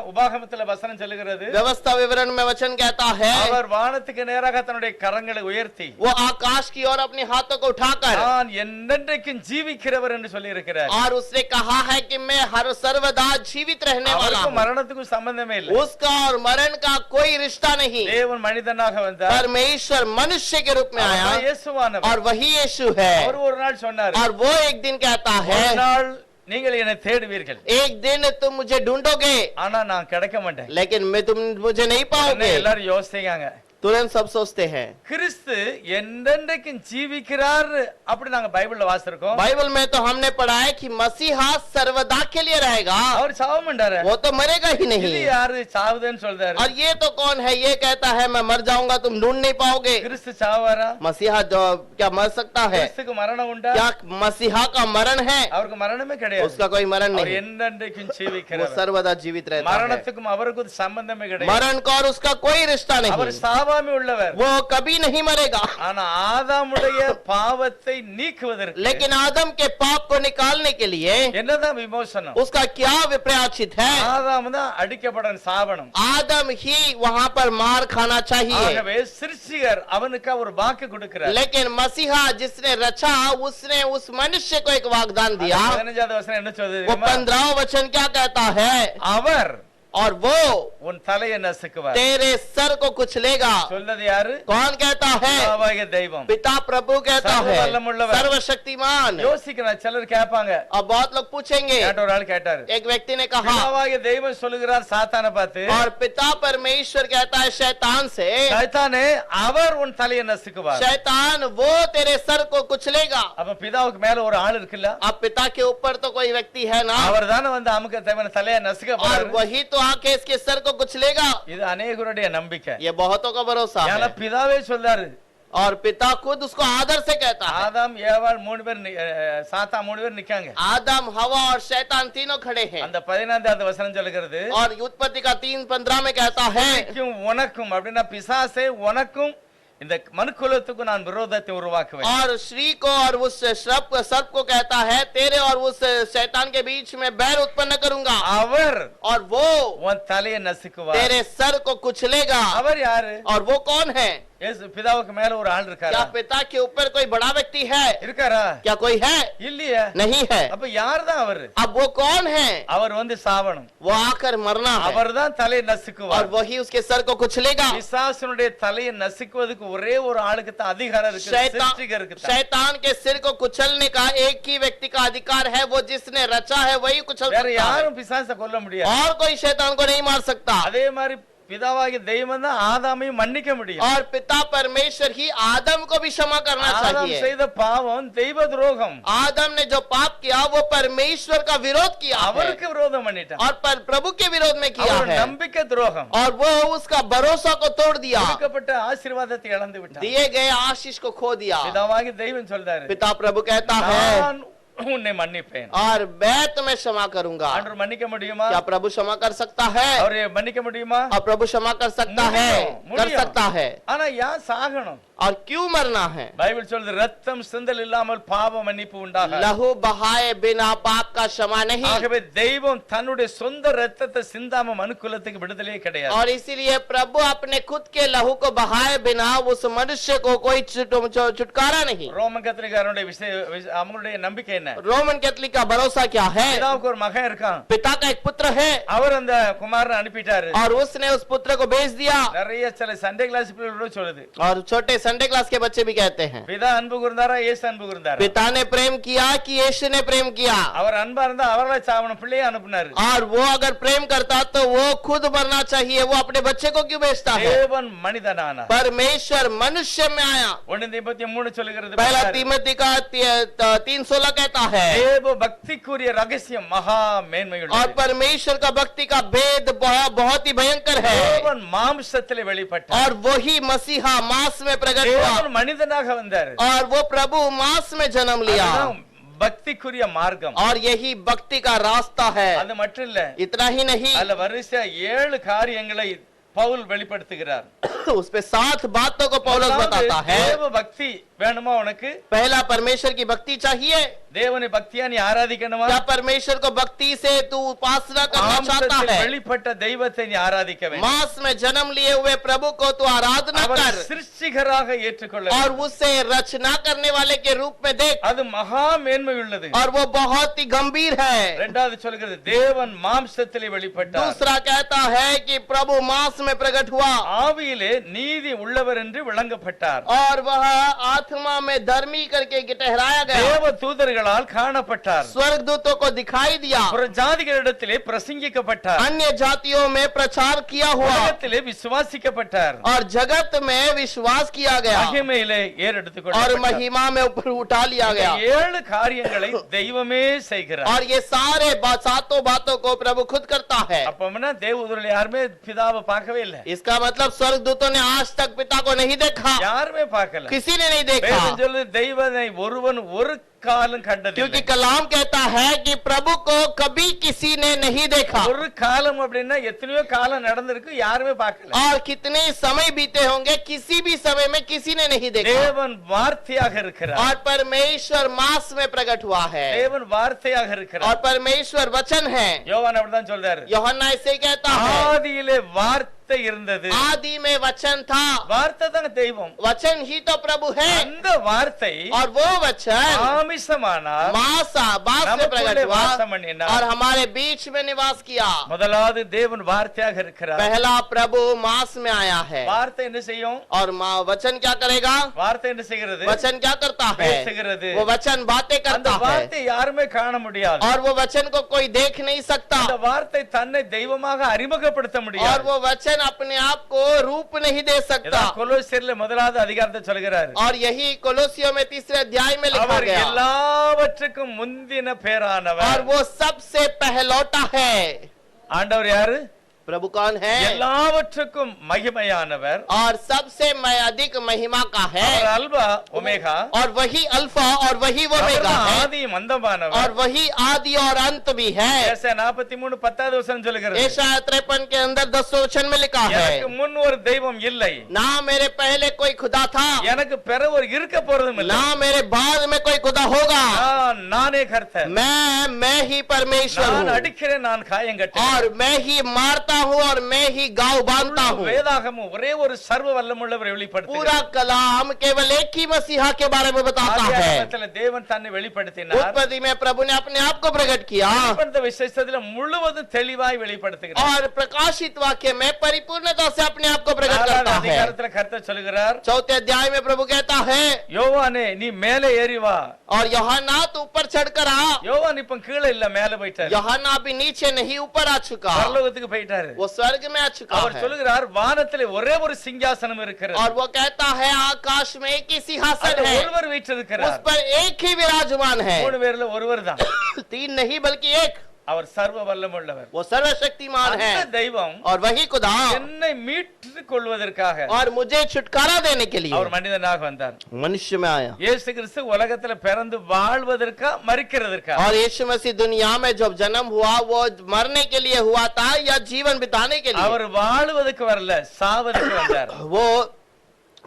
உபாகமத்துல வசனம் சொல்லுகிறது व्यवस्था विवरण में वचन कहता है அவர் வானத்துக்கு நேராக தன்னுடைய கரங்களை உயர்த்தி वो आकाश की ओर अपने हाथों को उठाकर நான் என்னென்றைக்கும் ஜீவிக்கிறவர் என்று சொல்லி இருக்கிறார் और उसने कहा है कि मैं हर सर्वदा जीवित रहने वाला அவருக்கும் हूँ। மரணத்துக்கும் சம்பந்தமே இல்லை उसका और मरण का कोई रिश्ता नहीं। தேவன் மனிதனாக வந்தார் परमेश्वर मनुष्य के रूप में आया அவர்தான் இயேசுவானவர் और वही यीशु है। அவர் ஒரு நாள் சொன்னார் और वो एक दिन कहता ஒரு है நாள் நீங்கள் என்னை தேடுவீர்கள் एक दिन तुम मुझे ढूंढोगे ஆனா நான் கிடைக்க மாட்டேன் लेकिन तुम मुझे नहीं உடனே पाओगे। எல்லாரும் யோசிக்காங்க तुरंत सब सोचते हैं। கிறிஸ்து என்றென்றைக்கும் ஜீவிக்கிறார் அப்படி நாங்க பைபிள்ல வாசிச்சிருக்கோம் बाइबल में तो हमने पढ़ा है कि मसीहा सर्वदा के लिए रहेगा, அவர் சாவ மாட்டாரு वो तो मरेगा ही இது नहीं। யாரு சாவுதுன்னு சொல்றாரு और ये तो कौन है ये कहता है मैं मर जाऊंगा तुम ढूंढ नहीं पाओगे। கிறிஸ்து சாவாரா मसीहा जो क्या मर सकता है? கிறிஸ்துக்கு மரணம் உண்டா क्या मसीहा का मरण है? அவருக்கு மரணமே கிடையாது उसका कोई मरण அவர் नहीं, என்றென்றைக்கும் वो ஜீவிக்கிறவர் सर्वदा जीवित रहता है। மரணத்துக்கும் அவருக்கும் சம்பந்தமே கிடையாது मरण का और उसका कोई रिश्ता அவர் नहीं, சாவாமே உள்ளவர் वो कभी नहीं मरेगा। ஆனா ஆதாமுடைய பாவத்தை நீக்குவதற்கு लेकिन आदम के पाप को निकालने के लिए என்னதான் விமோசனம் उसका क्या विप्रायश्चित है? ஆதாம் தான் அடிக்கப்படணும் சாவணும் आदम ही वहां पर मार खाना चाहिए। ஆகவே சிருஷ்டிகர் அவனுக்கு ஒரு வாக்கு கொடுக்கிறார் लेकिन मसीहा जिसने रचा उसने उस मनुष्य को एक वाग्दान दिया। 15வது வசனம் என்ன சொல்லுது वो தெரியுமா? 15वां वचन क्या कहता है? அவர் और वो உன் தலையை நசுக்குவார் तेरे सर को कुचलेगा। சொல்றது யாரு कौन कहता है? பிதாவாகிய தெய்வம் पिता प्रभु कहता है, सर्ववल्लमुள்ளவர்। सर्वशक्तिमान। யோசிக்கிறேன் சிலர் கேட்பாங்க अब बहुत लोग पूछेंगे, கேட்ட ஒரு ஆள் கேட்டாரு एक व्यक्ति ने कहा பிதாவாகிய தெய்வம் சொல்லுகிறார் சாத்தானை பார்த்து और पिता परमेश्वर कहता है शैतान से, சைத்தானே அவர் உன் தலையை நசுக்குவார் शैतान वो तेरे सर को कुचलेगा। அப்ப பிதாவுக்கு மேல ஒரு ஆள் இருக்குல்ல अब पिता के ऊपर तो कोई व्यक्ति है ना, அவர் தானே வந்து அமுக்க தேவன தலையை நசுக்க और போறாரு वही तो आके इसके सर को कुचलेगा। இது அநேகருடைய நம்பிக்கை ये बहुतों का भरोसा ஏன்னா है। பிதாவே சொல்றாரு और पिता खुद उसको आदर से कहता है। ஆதாம் ஏவாள் 3 பேர் சாத்தா 3 பேர் நிக்காங்க आदम हवा और शैतान तीनों खड़े हैं। அந்த 15வது வசனம் சொல்லுகிறது और उत्पत्ति का 3:15 में कहता है உனக்கும் உனக்கும் அப்படினா பிசாசே உனக்கும் இந்த மனுக்குலத்துக்கு நான் விரோதத்தை உருவாக்குவேன் और श्री को और उस सर्प को कहता है तेरे और उस शैतान के बीच में बैर उत्पन्न करूंगा। அவர் और वो உன் தலையை நசுக்குவார் तेरे सर को कुचलेगा। அவர் யாரு और वो कौन है? இயேசு பிதாவுக்கு மேல ஒரு ஆள் क्या இருக்காரா पिता के ऊपर कोई बड़ा व्यक्ति है? இருக்காரா क्या कोई है? இல்லையா नहीं है। அப்ப யார்தான் அவரு अब वो कौन है? அவர் வந்து சாவணும் वो आकर मरना है அவர்தான் தலையை और நசுக்குவார் वही उसके सर को कुचलेगा। பிசாசுனுடைய தலையை நசுக்குவதற்கு ஒரே ஒரு ஆளுக்கு தான் அதிகாரம் இருக்கு சிருஷ்டிகருக்கு தான் शैतान के सिर को कुचलने का एक ही व्यक्ति का अधिकार है, वो जिसने रचा है वही कुचल வேற सकता है யாரும் பிசாசை கொல்ல முடியாது और कोई शैतान को नहीं मार सकता। அதே மாதிரி பிதாவாகிய தெய்வம் தான் ஆதாமையும் மன்னிக்க முடியும் और पिता परमेश्वर ही आदम को भी क्षमा करना ஆதாம் चाहिए। செய்த பாவம் தெய்வ துரோகம் आदम ने जो पाप किया वो परमेश्वर का विरोध किया है அவருக்கு விரோதம் பண்ணிட்டான் और प्रभु के विरोध में किया அவர் है நம்பிக்கை துரோகம் और वो उसका भरोसा को तोड़ दिया, கொடுக்கப்பட்ட ஆசீர்வாதத்தை இழந்து விட்டான் दिए गए आशीष को खो दिया। பிதாவாகிய தெய்வம் சொல்றாரு पिता प्रभु कहता है நான் உன்னை மன்னிப்பேன் और मैं तुम्हें क्षमा करूंगा। ஆண்டவர் மன்னிக்க முடியுமா क्या प्रभु क्षमा कर सकता है? அவரை மன்னிக்க முடியுமா और प्रभु क्षमा कर सकता है, कर முடியும். सकता है। ஆனா யார் சாகணும் और क्यों मरना है? பைபிள் சொல்லுது ரத்தம் சிந்தல் இல்லாமல் பாவ மன்னிப்பு உண்டாகாது. लहू बहाए बिना पाप का क्षमा नहीं। ஆகவே தெய்வம் தன்னுடைய சொந்த ரத்தத்தை சிந்தாம மனுக்குலத்துக்கு விடுதலையே கிடையாது. और इसीलिए प्रभु अपने खुद के लहू को बहाए बिना उस मनुष्य को कोई छुटकारा नहीं। ரோமன் கத்தோலிக்கருடைய அவங்களுடைய நம்பிக்கை என்ன? रोमन कैथोलिक का भरोसा क्या है? பிதாவுக்கு ஒரு மகன் இருக்கான், पिता का एक पुत्र है அவர் அந்த குமாரனை அனுப்பிட்டாரு. और उसने उस पुत्र को भेज दिया। நிறைய சில சண்டே கிளாஸ் பிள்ளைகளோட சொல்லுது, और छोटे संडे क्लास के बच्चे भी कहते हैं பிதா அன்பு கூர்ந்தாரா இயேசு அன்பு கூர்ந்தாரா? पिता ने प्रेम किया कि यीशु ने प्रेम किया। அவர் அன்பா இருந்தா அவரை சாவணும் பிள்ளையை அனுப்புனாரு. और वो अगर प्रेम करता तो वो खुद मरना चाहिए, वो अपने बच्चे को क्यों भेजता है? தேவன் மனிதனானா, परमेश्वर मनुष्य में आया। 1:33 சொல்லுகிறது, पहला तीमोथी का 3:16 कहता है தேவ பக்திக்குரிய ரகசியம் மகா மேன்மையுள்ளது. और परमेश्वर का भक्ति का भेद बहुत ही भयंकर है। தேவன் மாம்சத்திலே வெளிப்பட்டார், और वही मसीहा मांस में प्रकट हुआ தேவன் மனிதனாக வந்தார். और वो प्रभु मांस में जन्म लिया। அதுதான் பக்திக்குரிய மார்க்கம். और यही भक्ति का रास्ता है। அது மட்டும் இல்ல, इतना ही नहीं, அதுல வரிசையா 7 காரியங்களை பவுல் வெளிப்படுத்துகிறார். उस पे 7 बातों को पौलुस बताता है। தேவ பக்தி வேணுமா உனக்கு? पहला परमेश्वर की भक्ति चाहिए। தேவனை பக்தியா நீ ஆராதிக்கணுமா? क्या परमेश्वर को भक्ति से तू उपासना करना चाहता மாம்சத்தில் है? வெளிப்பட்ட தெய்வத்தை நீ ஆராதிக்க வேண்டும். मांस में जन्म लिए हुए प्रभु को तू आराधना அவர் कर சிருஷ்டிகராக ஏற்றுக்கொள்ள और வேண்டும். उसे रचना करने वाले के रूप में देख। அது மகா மேன்மை உள்ளது. और वो बहुत ही गंभीर है। இரண்டாவது சொல்கிறது, தேவன் மாம்சத்திலே வெளிப்பட்டார். दूसरा कहता है कि प्रभु मांस में प्रकट हुआ ஆவியிலே நீதி உள்ளவர் என்று விளங்கப்பட்டார். और वह आत्मा में धर्मी करके ठहराया गया। தேவ தூதர்களால் காணப்பட்டார். स्वर्गदूतों को दिखाई दिया। புறஜாதிகளிடத்திலே பிரசங்கிக்கப்பட்டார். अन्य जातियों में प्रचार किया हुआ உலகத்திலே விசுவாசிக்கப்பட்டார். और जगत में विश्वास किया गया மகிமையிலே ஏறெடுத்துக் और கொள்ளப்பட்டார். महिमा में ऊपर उठा लिया இந்த गया। 7 காரியங்களை தெய்வமே செய்கிறார். और ये सारे सातों बातों को प्रभु खुद करता है। அப்போம்னா தேவதூதர்கள் யாருமே பிதாவை பார்க்கவே இல்லை. इसका मतलब स्वर्गदूतों ने आज तक पिता को नहीं देखा, யாருமே பார்க்கல. किसी ने नहीं देखा। வேதம் சொல்லுது, தெய்வனை ஒருவன் ஒரு காலம் கண்டதில்லை. क्योंकि कलाम कहता है कि प्रभु को कभी किसी ने नहीं देखा। ஒரு காலம் அப்படின்னா எத்தனையோ காலம் நடந்திருக்கு, யாருமே பார்க்கல. और कितने समय बीते होंगे, किसी भी समय में किसी ने नहीं देखा। தேவன் வார்த்தையாக இருக்கிறார். और परमेश्वर मांस में प्रकट हुआ है தேவன் வார்த்தையாக और இருக்கிறார். परमेश्वर वचन है। யோவான் அப்படிதான் சொல்றாரு, யோहन्ना ऐसे ही कहता है, ஆதியிலே வார்த்தை இருந்தது. आदि में वचन था। வார்த்தை தான் தெய்வம். वचन ही तो प्रभु है அந்த வார்த்தை और वो वचन ஆமிசமானார், मांस में प्रकट हुआ வாசம் பண்ணினார். और हमारे बीच में निवास किया। முதலாவது தேவன் வார்த்தையாக இருக்கிறார். पहला प्रभु मांस में आया है। வார்த்தை என்ன செய்யும்? और वचन क्या करेगा? வார்த்தை என்ன செய்கிறது? वचन क्या करता है? பேசுகிறது. वो वचन बातें அந்த करता है வார்த்தை யாருமே காண முடியாது. और वो वचन को कोई देख नहीं सकता। அந்த வார்த்தை தன்னை தெய்வமாக அறிமுகப்படுத்த और முடியாது. वो वचन अपने आप को रूप नहीं दे सकता। இதான் கொலோசியர்ல முதலாவது அதிகாரத்தை சொல்கிறார். और यही कोलोसियों में 3 अध्याय में लिखा அவர் गया। எல்லாவற்றுக்கும் முந்தின பேரானவர். और वो सबसे पहलौटा है। ஆண்டவர் யாரு? प्रभु कौन है? எல்லாவற்றுக்கும் மகிமையானவர். और सबसे अधिक महिमा का है। அவர் அல்பா ஒமேகா. और वही अल्फा और वही ओमेगा है। ஆதி மந்தமானவர். और वही आदि और अंत भी है। ஏசாயா 43 10வது வசனம் சொல்கிறது, यशायाह 53 के अंदर 10वें वचन में लिखा है, எனக்கு முன் ஒரு தெய்வம் இல்லை, ना मेरे पहले कोई खुदा था, எனக்கு பிற ஒரு இருக்க போறதும் இல்லை, ना मेरे बाद में कोई खुदा होगा। நானே கர்த்தர், मैं ही परमेश्वर நான் हूँ அடிக்கிறேன், நான் காயம் கட்டுகிறேன். और मैं ही मारता हूँ और मैं ही गाँव बांधता हूँ। வேதாகமும் ஒரே ஒரு சர்வ வல்லமுள்ளவரை வெளிப்படுத்துகிறது. पूरा कलाम केवल एक ही मसीहा के बारे में बताता है। ஆதியாகமத்தில் தேவன் தன்னை வெளிப்படுத்தினார். उत्पत्ति में प्रभु ने अपने आप को प्रकट किया வெளிப்படுத்த விசேஷத்துல முழுவதும் தெளிவாய் வெளிப்படுத்துகிறார். और प्रकाशित वाक्य में परिपूर्णता से अपने आप को प्रकट 4வது करता है। அதிகாரத்துல கர்த்தர் சொல்கிறார், 4थे अध्याय में प्रभु कहता है, யோவானே நீ மேலே ஏறி வா. और यूहन्ना तू ऊपर चढ़कर आ। யோவான் இப்ப கீழே இல்ல, மேல போயிட்டார். यूहन्ना अभी नीचे नहीं ऊपर आ चुका, பரலோகத்துக்கு போயிட்டாரு. वो स्वर्ग में आ चुका அவர் है। சொல்லுகிறார், வானத்திலே ஒரே ஒரு சிங்காசனம் இருக்கிறது, और वो कहता है आकाश में एक ही सिंहासन அதுல है, ஒருவர் उस வீற்றிருக்கிறார். पर एक ही विराजमान है। 3 பேர்ல ஒருவர் தான். 3 नहीं बल्कि एक। அவர் சர்வ வல்லமுள்ளவர். वो सर्वशक्तिमान है அந்த தெய்வம் और वही खुदा என்னை மீட்டுக் கொள்வதற்காக और मुझे छुटकारा देने के लिए அவர் மனிதனாக வந்தார். मनुष्य में आया। இயேசு கிறிஸ்து உலகத்துல பிறந்து வாழ்வதற்கா மரிக்கிறதற்கா? और यीशु मसीह दुनिया में जब जन्म हुआ वो मरने के लिए हुआ था या जीवन बिताने के लिए? அவர் வாழுவதற்கு வரல, சாவதற்கு வந்தார். वो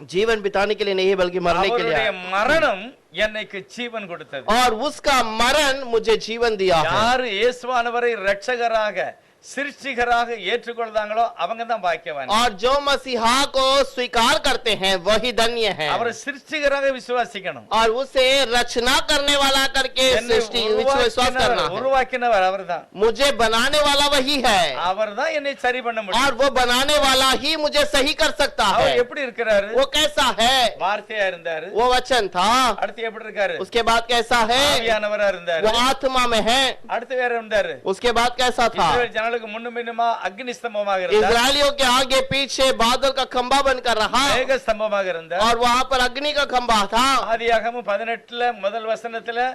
जीवन बिताने के लिए नहीं बल्कि मरने के लिए அவருடைய आया। மரணம் என்னைக்கு ஜீவன் கொடுத்தது. और उसका मरण मुझे जीवन दिया है। யாரு இயேசுவானவரை இரட்சகராக சிருஷ்டிகராக ஏற்றுக்கொள்றாங்களோ அவங்க தான் பாக்கியவான். और जो मसीहा को स्वीकार करते हैं वही धन्य है। அவரை சிருஷ்டிகராக விசுவாசிக்கணும். और उसे रचना करने वाला करके सृष्टि विश्वास करना है। உருவாக்கினவர் அவர்தான். मुझे बनाने वाला वही है அவர்தான் என்னை சரி பண்ண முடியும். और वो बनाने वाला ही मुझे सही कर सकता है। அவர் எப்படி இருக்கிறாரு? वो कैसा है? வார்த்தையா இருந்தாரு. वो वचन था। அடுத்து எப்படி இருக்காரு? उसके बाद कैसा है? ஆவியானவரா இருந்தாரு. वो आत्मा में है। அடுத்து வேற இருந்தாரு. उसके बाद कैसा था? இஸ்ரவேல் ஜனங்களுக்கு முன்னும் பின்னுமா அக்னி ஸ்தம்பமாக இருந்தார். इजरायलियों के आगे पीछे बादल का खंबा बनकर रहा மேக ஸ்தம்பமாக இருந்தார். और वहां पर अग्नि का खंबा था। ஆதியாகமம் 18 முதல் வசனத்துல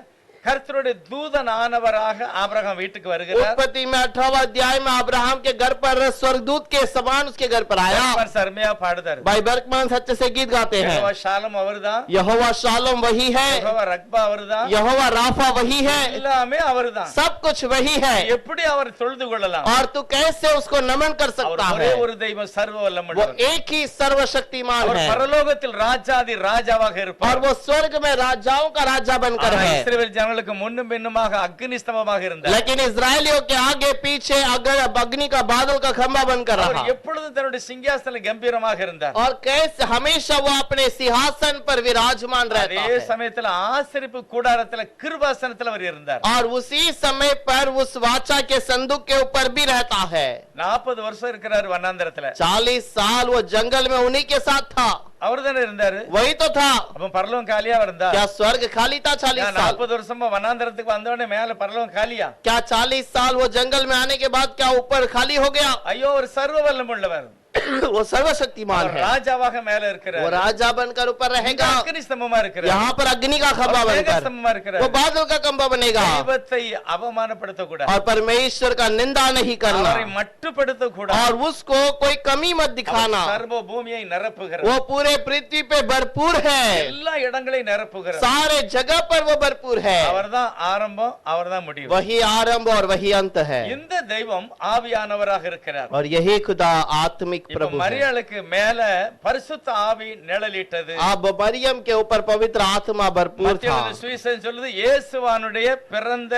கர்த்தருடைய தூதனானவராக ஆபிரகாம் வீட்டுக்கு வருகிறார். उत्पत्ति में 18वां अध्याय में अब्राहम के घर पर स्वर्गदूत के समान उसके घर पर आया। சர்மையா பாடுதார். भाई बर्कमान सच्चे से गीत गाते हैं। யெகோவா ஷாலம் அவர்தான். यहोवा शालोम वही है। யெகோவா ரக்பா அவர்தான். यहोवा राफा वही है। எல்லாமே அவர்தான். सब कुछ वही है। எப்படி அவர் தொழுது கொள்ளலாம்? और तू कैसे उसको नमन कर அவர் सकता ஒரே है? ஒரு தெய்வம் சர்வ वो வல்லமையுள்ளவர். एक ही सर्वशक्तिमान அவர் है பரலோகத்தில் ராஜாதி ராஜாவாக और இருப்பார். वो स्वर्ग में राजाओं का राजा बनकर ஆனா है। இஸ்ரவேல் ஜனங்களுக்கு முன்னும் பின்னுமாக அக்னி ஸ்தம்பமாக இருந்தார். लेकिन इजरायलियों के आगे पीछे अगर अग्नि का बादल का खंबा बनकर அவர் रहा எப்பொழுதும் தன்னுடைய சிங்காசனத்தில் கம்பீரமாக இருந்தார். और कैसे हमेशा वो अपने सिंहासन पर विराजमान रहता அதே है। சமயத்துல ஆசரிப்பு கூடாரத்துல கிருபாசனத்துல அவர் இருந்தார். और उसी समय पर उस वाचा के संदूक के ऊपर भी रहता है। 40 வருஷம் இருக்கிறார் வனாந்தரத்துல. 40 साल वो जंगल में उन्हीं के साथ था। அவர்தானே இருந்தாரு. वही तो था। அப்ப பரலோகம் காலியா இருந்தா? क्या स्वर्ग खाली था 40 साल? 40 வருஷமா வனாந்தரத்துக்கு வந்தவனே மேல பரலோகம் காலியா? क्या 40 साल वो जंगल में आने के बाद क्या ऊपर खाली हो गया? ஐயோ ஒரு சர்வ வல்லமையுள்ளவர். वो सर्वशक्तिमान அவர் है। ராஜாவாக மேல वो இருக்கிறார். राजा बनकर ऊपर रहेगा। அக்னி ஸ்தம்பமா இருக்கிறார். यहाँ पर अग्नि का खंबा அவர் மேக बनकर ஸ்தம்பமா இருக்கிறார். वो बादल का खंबा बनेगा। தெய்வத்தை அவமானப்படுத்த கூடாது. और परमेश्वर का निंदा नहीं करना அவரை மட்டுப்படுத்த கூடாது. और उसको कोई कमी मत दिखाना। சர்வ பூமியை நிரப்புகிறார். वो पूरे पृथ्वी पे भरपूर है। எல்லா இடங்களையும் நிரப்புகிறார். सारे जगह पर वो भरपूर है। அவர்தான் ஆரம்பம், அவர்தான் முடிவு. वही आरंभ और वही अंत है। இந்த தெய்வம் ஆவியானவராக இருக்கிறார். और यही खुदा आत्मिक இப்ப प्रभु है। மரியாளுக்கு மேல பரிசுத்த ஆவி நிழலிட்டது. अब मरियम के ऊपर पवित्र आत्मा भरपूर था। மத்தேயு சுவிசேஷம் சொல்லுது இயேசுவானுடைய பிறந்த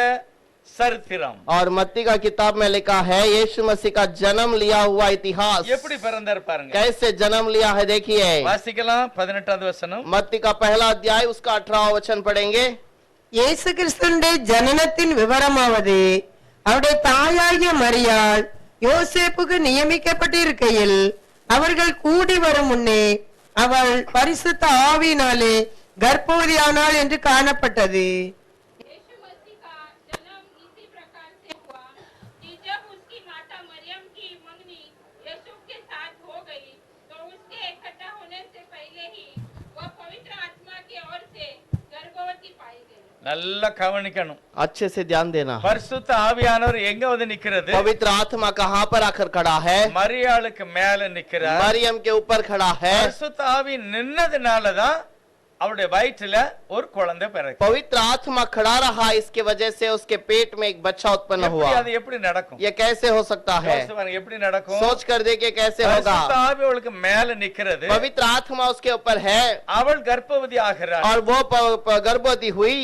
சரித்திரம். और मत्ती का किताब में लिखा है यीशु मसीह का जन्म लिया हुआ इतिहास। எப்படி பிறந்தார் பாருங்க. कैसे जन्म लिया है देखिए। வாசிக்கலாம் 18வது வசனம். मत्ती का पहला अध्याय उसका 18वां वचन पढ़ेंगे। இயேசு கிறிஸ்துவின் ஜனனத்தின் விவரமாவது அவருடைய தாயாகிய மரியாள் யோசேப்புக்கு நியமிக்கப்பட்டிருக்கையில் அவர்கள் கூடி வரும் முன்னே அவள் பரிசுத்த ஆவியினாலே கர்ப்பவதியானாள் என்று காணப்பட்டது. यीशु मसीह का जन्म इसी प्रकार से हुआ कि जब उसकी माता मरियम की मंगनी यूसुफ के साथ हो गई तो उसके इकट्ठा होने से पहले ही वह पवित्र आत्मा की ओर से गर्भवती पाई गई। நல்லா கவனிக்கணும். अच्छे से ध्यान देना। பரிசுத்த ஆவியானவர் எங்க வந்து நிக்கிறது? पवित्र आत्मा कहाँ पर आकर खड़ा है? மரியாளுக்கு மேல நிக்கிறார். मरियम के ऊपर खड़ा है। பரிசுத்த ஆவி நின்னதுனாலதான் அவருடைய வயிற்றுல ஒரு குழந்தை பிறகு. पवित्र आत्मा खड़ा रहा, इसके वजह से उसके पेट में एक बच्चा उत्पन्न हुआ। அது எப்படி நடக்கும்? ये कैसे हो सकता है? யோசிச்சு பாருங்க, எப்படி நடக்கும்? सोच कर देखिए कैसे பரிசுத்த होगा। ஆவி அவளுக்கு மேல நிக்கிறது. पवित्र आत्मा उसके ऊपर है அவள் கர்ப்பவதி ஆகிறாள். और वो गर्भवती हुई।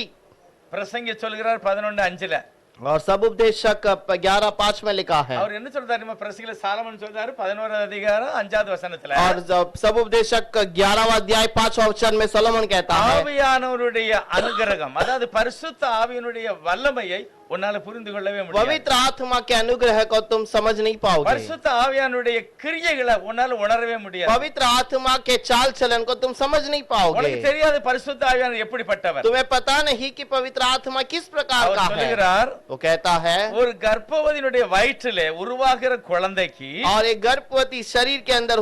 பிரசங்கி சொல்கிறார் 11:5ல. और सब उपदेशक 11:5 में लिखा है। அவர் என்ன சொல்றாரு? நம்ம பிரசங்கில சாலமன் சொல்றாரு 11வது அதிகாரம் 5வது வசனத்துல. और सब उपदेशक 11वां अध्याय 5वां वचन में सोलोमन कहता है ஆவியானவருடைய அனுகிரகம், அதாவது பரிசுத்த ஆவியினுடைய வல்லமையை உன்னால புரிந்து கொள்ளவே முடியாது. पवित्र आत्मा के अनुग्रह को तुम समझ नहीं पाओगे। பரிசுத்த ஆவியானுடைய கிரியைகளை உன்னால உணரவே முடியாது. पवित्र आत्मा के चाल चलन को तुम समझ नहीं पाओगे। உனக்கு தெரியாது பரிசுத்த ஆவியானவர் எப்படிப்பட்டவர். तुम्हें पता नहीं कि पवित्र आत्मा किस प्रकार அவர் का है। சொல்கிறார், वो कहता है ஒரு கர்ப்பவதியினுடைய வயிற்றிலே உருவாகிற குழந்தைக்கு, और एक गर्भवती शरीर के अंदर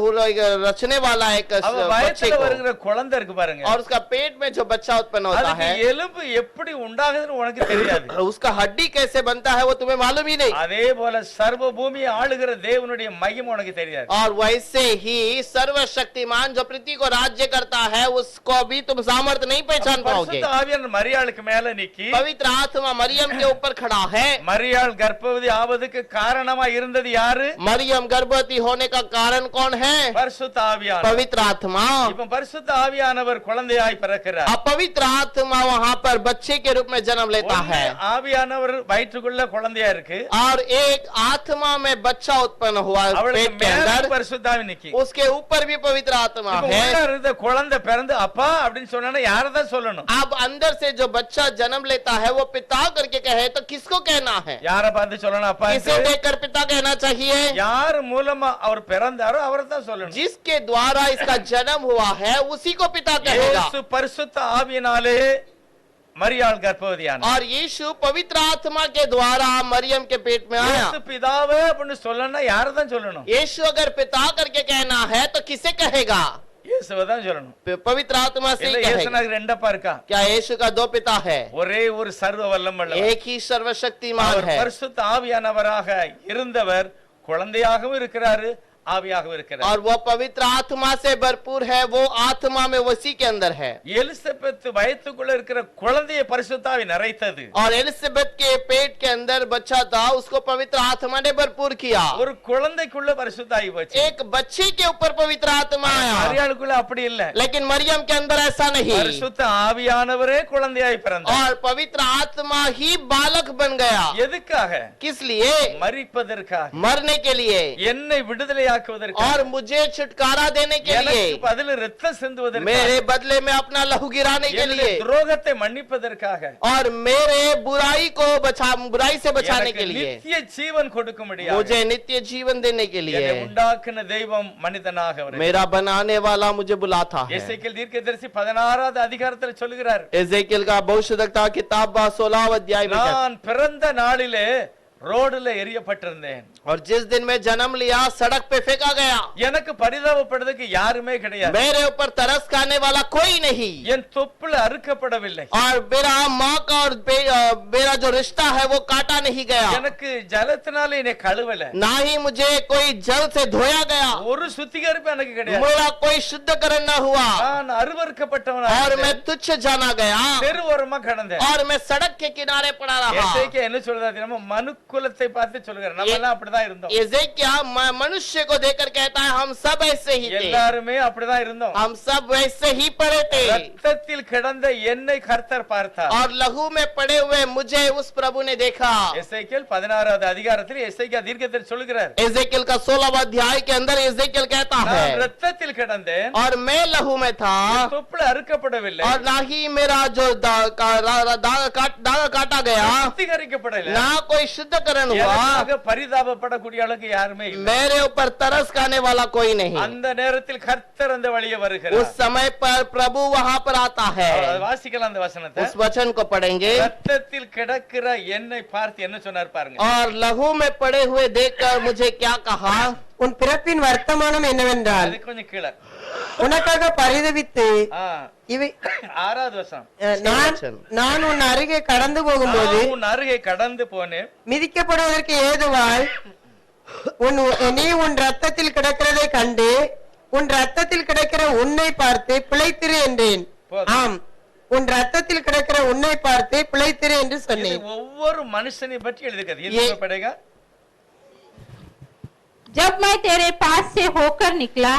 रचने वाला एक அவ बच्चे வயிற்றில को, வருகிற குழந்தை இருக்கு பாருங்க, और उसका पेट में जो बच्चा उत्पन्न होता அதுக்கு है எலும்பு எப்படி உண்டாகுதுன்னு உனக்கு தெரியாது. उसका हड्डी हड्डी कैसे बनता है वो तुम्हें मालूम ही नहीं। அதே போல சர்வ பூமியை ஆளுகிற தேவனுடைய மகிமை உனக்கு தெரியாது। और वैसे ही सर्वशक्तिमान जो पृथ्वी को राज्य करता है उसको भी तुम सामर्थ्य नहीं पहचान पाओगे। பரிசுத்த ஆவியானவர் மரியாளுக்கு மேல நிக்கி पवित्र आत्मा मरियम के ऊपर खड़ा है। மரியாள் கர்ப்பவதி ஆவதுக்கு காரணமா இருந்தது யாரு? मरियम गर्भवती होने का कारण कौन है? பரிசுத்த ஆவியானவர்। पवित्र आत्मा। இப்ப பரிசுத்த ஆவியானவர் குழந்தையாய் பிறக்கிறார்। अपवित्र आत्मा वहाँ पर बच्चे के रूप में जन्म लेता है। ஆவியானவர் வயிற்றுக்குள்ள குழந்தையா இருக்கு और एक आत्मा में बच्चा उत्पन्न हुआ पेट के अंदर, பரிசுத்த ஆவி நிக்கி उसके ऊपर भी पवित्र आत्मा இப்ப है। உள்ள இருந்த குழந்தை பிறந்து அப்பா அப்படின்னு சொன்னா யாரதான் சொல்லணும்? अब अंदर से जो बच्चा जन्म लेता है वो पिता करके कहे तो किसको कहना है? யார பார்த்து சொல்லணும் அப்பா? किसे देखकर पिता कहना चाहिए? யார் மூலமா அவர் பிறந்தாரோ அவர்தான் சொல்லணும்। जिसके द्वारा इसका जन्म हुआ है उसी को पिता कहेगा। இயேசு பரிசுத்த ஆவியினாலே மரியாள் கர்ப்பவதியானார்। और यीशु पवित्र आत्मा के द्वारा मरियम के पेट में आया। இயேசு பிதாவே அப்படின்னு சொல்லணும்னா யாரதான் சொல்லணும்? यीशु अगर पिता करके कहना है तो किसे कहेगा? இயேசுவை தான் சொல்லணும்। पवित्र आत्मा से இல்ல ही कहेगा। இயேசுனாக்கு ரெண்டப்பா இருக்கா? क्या यीशु का दो पिता है? ஒரே ஒரு சர்வ வல்லமையுள்ளவர்। एक ही सर्वशक्तिमान அவர் है। பரிசுத்த ஆவியானவராக இருந்தவர் குழந்தையாகவும் இருக்கிறாரு ஆவியாகவும் இருக்கிறார்। और वो पवित्र आत्मा से भरपूर है, वो आत्मा में वसी के अंदर है। எலிசபெத் வயிற்றுக்குள்ள இருக்கிற குழந்தையை பரிசுத்த ஆவி நிறைத்தது। और एलिजाबेथ के पेट के अंदर बच्चा था, उसको पवित्र आत्मा ने भरपूर किया। ஒரு குழந்தைக்குள்ள பரிசுத்த ஆவி போச்சு। एक बच्चे के ऊपर पवित्र आत्मा आया। மரியாளுக்குள்ள அப்படி இல்ல। लेकिन मरियम के अंदर ऐसा नहीं। பரிசுத்த ஆவியானவரே குழந்தையாய் பிறந்தார்। और पवित्र आत्मा ही बालक बन गया। எதுக்காக? किस लिए? மரிப்பதற்காக, मरने के लिए என்னை விடுதலையாக்குவதற்காக, और मुझे छुटकारा देने के लिए, எனக்கு பதில் ரத்தம் சிந்துவதற்காக, मेरे बदले में अपना लहू गिराने के என்னுடைய लिए, துரோகத்தை மன்னிப்பதற்காக, और मेरे बुराई से बचाने எனக்கு के लिए, நித்திய ஜீவன் கொடுக்கும்படியாக, मुझे नित्य जीवन देने के என்னை लिए உண்டாக்கின தெய்வம் மனிதனாக அவரை मेरा बनाने वाला मुझे बुलाता है। எசேக்கியேல் தீர்க்கதரிசி 16வது அதிகாரத்தில் சொல்லுகிறார், एजेकियल का भविष्यद्वक्ता किताब 16 अध्याय में कहता है, நான் பிறந்த நாளிலே ரோடுல எரியப்பட்டிருந்தேன்। और जिस दिन में जन्म लिया सड़क पे फेंका गया। எனக்கு பரிதாபப்படுறதுக்கு யாருமே கிடையாது। मेरे ऊपर तरस खाने वाला कोई नहीं। என் தொப்புல அறுக்கப்படவில்லை। और मेरा माँ का और मेरा जो रिश्ता है वो काटा नहीं गया। எனக்கு ஜலத்தினால என்னை கழுவல। ना ही मुझे कोई जल से धोया गया। ஒரு சுத்திகரிப்பு எனக்கு கிடையாது। मेरा कोई शुद्धकरण न हुआ। நான் அருவருக்கப்பட்டவனாக और मैं இருந்தேன்। तुच्छ जाना गया। தெருவோரமா கடந்தேன்। और मैं सड़क के किनारे पड़ा रहा। எசேக்கியா என்ன சொல்றாரு தெரியுமா? மனுக்குலத்தை பார்த்து சொல்கிறார், நம்ம எல்லாம் அப்படிதான் இருந்தோம்। एजेकिया मनुष्य को देखकर कहता है हम सब ऐसे ही थे। எல்லாருமே அப்படிதான் இருந்தோம்। हम सब वैसे ही पड़े थे। ரத்தத்தில் கிடந்த என்னை கர்த்தர் பார்த்தார்। और लहू में पड़े हुए मुझे उस प्रभु ने देखा। எசேக்கியேல் 16வது அதிகாரத்தில் எசேக்கியா தீர்க்கதரிசி சொல்கிறார், एजेकियल का 16वां अध्याय के अंदर एजेकियल कहता है, நான் ரத்தத்தில் கிடந்தேன், और मैं लहू में था, தொப்புல அறுக்கப்படவில்லை, और ना ही मेरा जो दाग काटा गया, சுத்திகரிக்கப்படவில்லை, ना कोई शुद्धकरण हुआ। எனக்காக பரிதாபப்படக்கூடிய அளவுக்கு யாருமே இல்லை। मेरे ऊपर तरस खाने वाला कोई नहीं। அந்த நேரத்தில் கர்த்தர் அந்த வழியே उस வருகிறார்। समय पर प्रभु वहां पर आता है। அதை வாசிக்கலாம் அந்த வசனத்தை। उस वचन को पढ़ेंगे। ரத்தத்தில் கிடக்கிற என்னை பார்த்து என்ன சொன்னார் பாருங்க। और लहू में पड़े हुए देखकर मुझे क्या कहा? உன் பிறப்பின் வர்த்தமானம் என்னவென்றால் அது கொஞ்சம் கீழே உனக்காக பரிதவித்து இவை 6வது வசனம், நான் உன் அருகே கடந்து போகும்போது நான் உன் அருகே கடந்து போனேன், மிதிக்கப்படுவதற்கு ஏதுவாய் நீ உன் ரத்தத்தில் கிடக்கிறதை கண்டு உன் ரத்தத்தில் கிடக்கிற உன்னை பார்த்து பிழைத்திரு என்றேன்। ஆம், உன் ரத்தத்தில் கிடக்கிற உன்னை பார்த்து பிழைத்திரு என்று சொன்னேன்। இது ஒவ்வொரு மனுஷனை பற்றி எழுதுகிறது। இது पढ़ेगा, जब मैं तेरे पास से होकर निकला,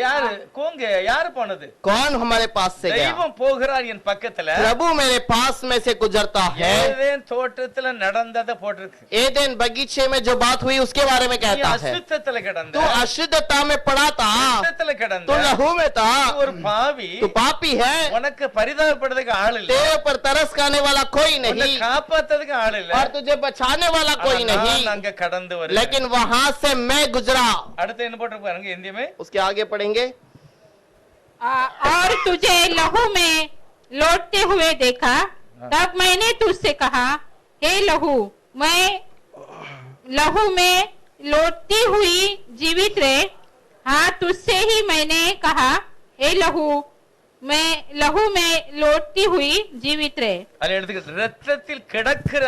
யாரு கோங்க யாரு போனது? कौन हमारे पास से गया? தெய்வம் போகிறார் என் பக்கத்துல। प्रभु मेरे पास में से गुजरता है। ஏதேன் தோட்டத்துல நடந்தத போட்டிருக்கு। एदेन बगीचे में जो बात हुई उसके बारे में நீ कहता है, அசுத்தத்துல கிடந்த, तू अशुद्धता में पड़ा था, அசுத்தத்துல கிடந்த, तू लहू में था, நீ ஒரு பாவி, तू पापी है, உனக்கு பரிதாபப்படுறதுக்கு ஆள் இல்ல, तेरे ऊपर तरस खाने वाला कोई உன்னை नहीं, காப்பாத்துறதுக்கு ஆள் இல்ல, और तुझे बचाने वाला कोई ஆனா नहीं, நான் அங்க கடந்து வருகிறேன்। लेकिन वहां से मैं गुजरा। அடுத்து என்ன போட்டு பாருங்க हिंदी में, उसके आगे पढ़ेंगे। और तुझे लहू में लौटते हुए देखा, तब मैंने तुझसे कहा, हे लहू, मैं लहू में लौटती हुई जीवित रहे। हाँ, तुझसे ही मैंने कहा, हे लहू, मैं लहू में लौटती हुई जीवित रहे। அதுல எடுத்துக்கிட்டு ரத்தத்தில் கிடக்கிற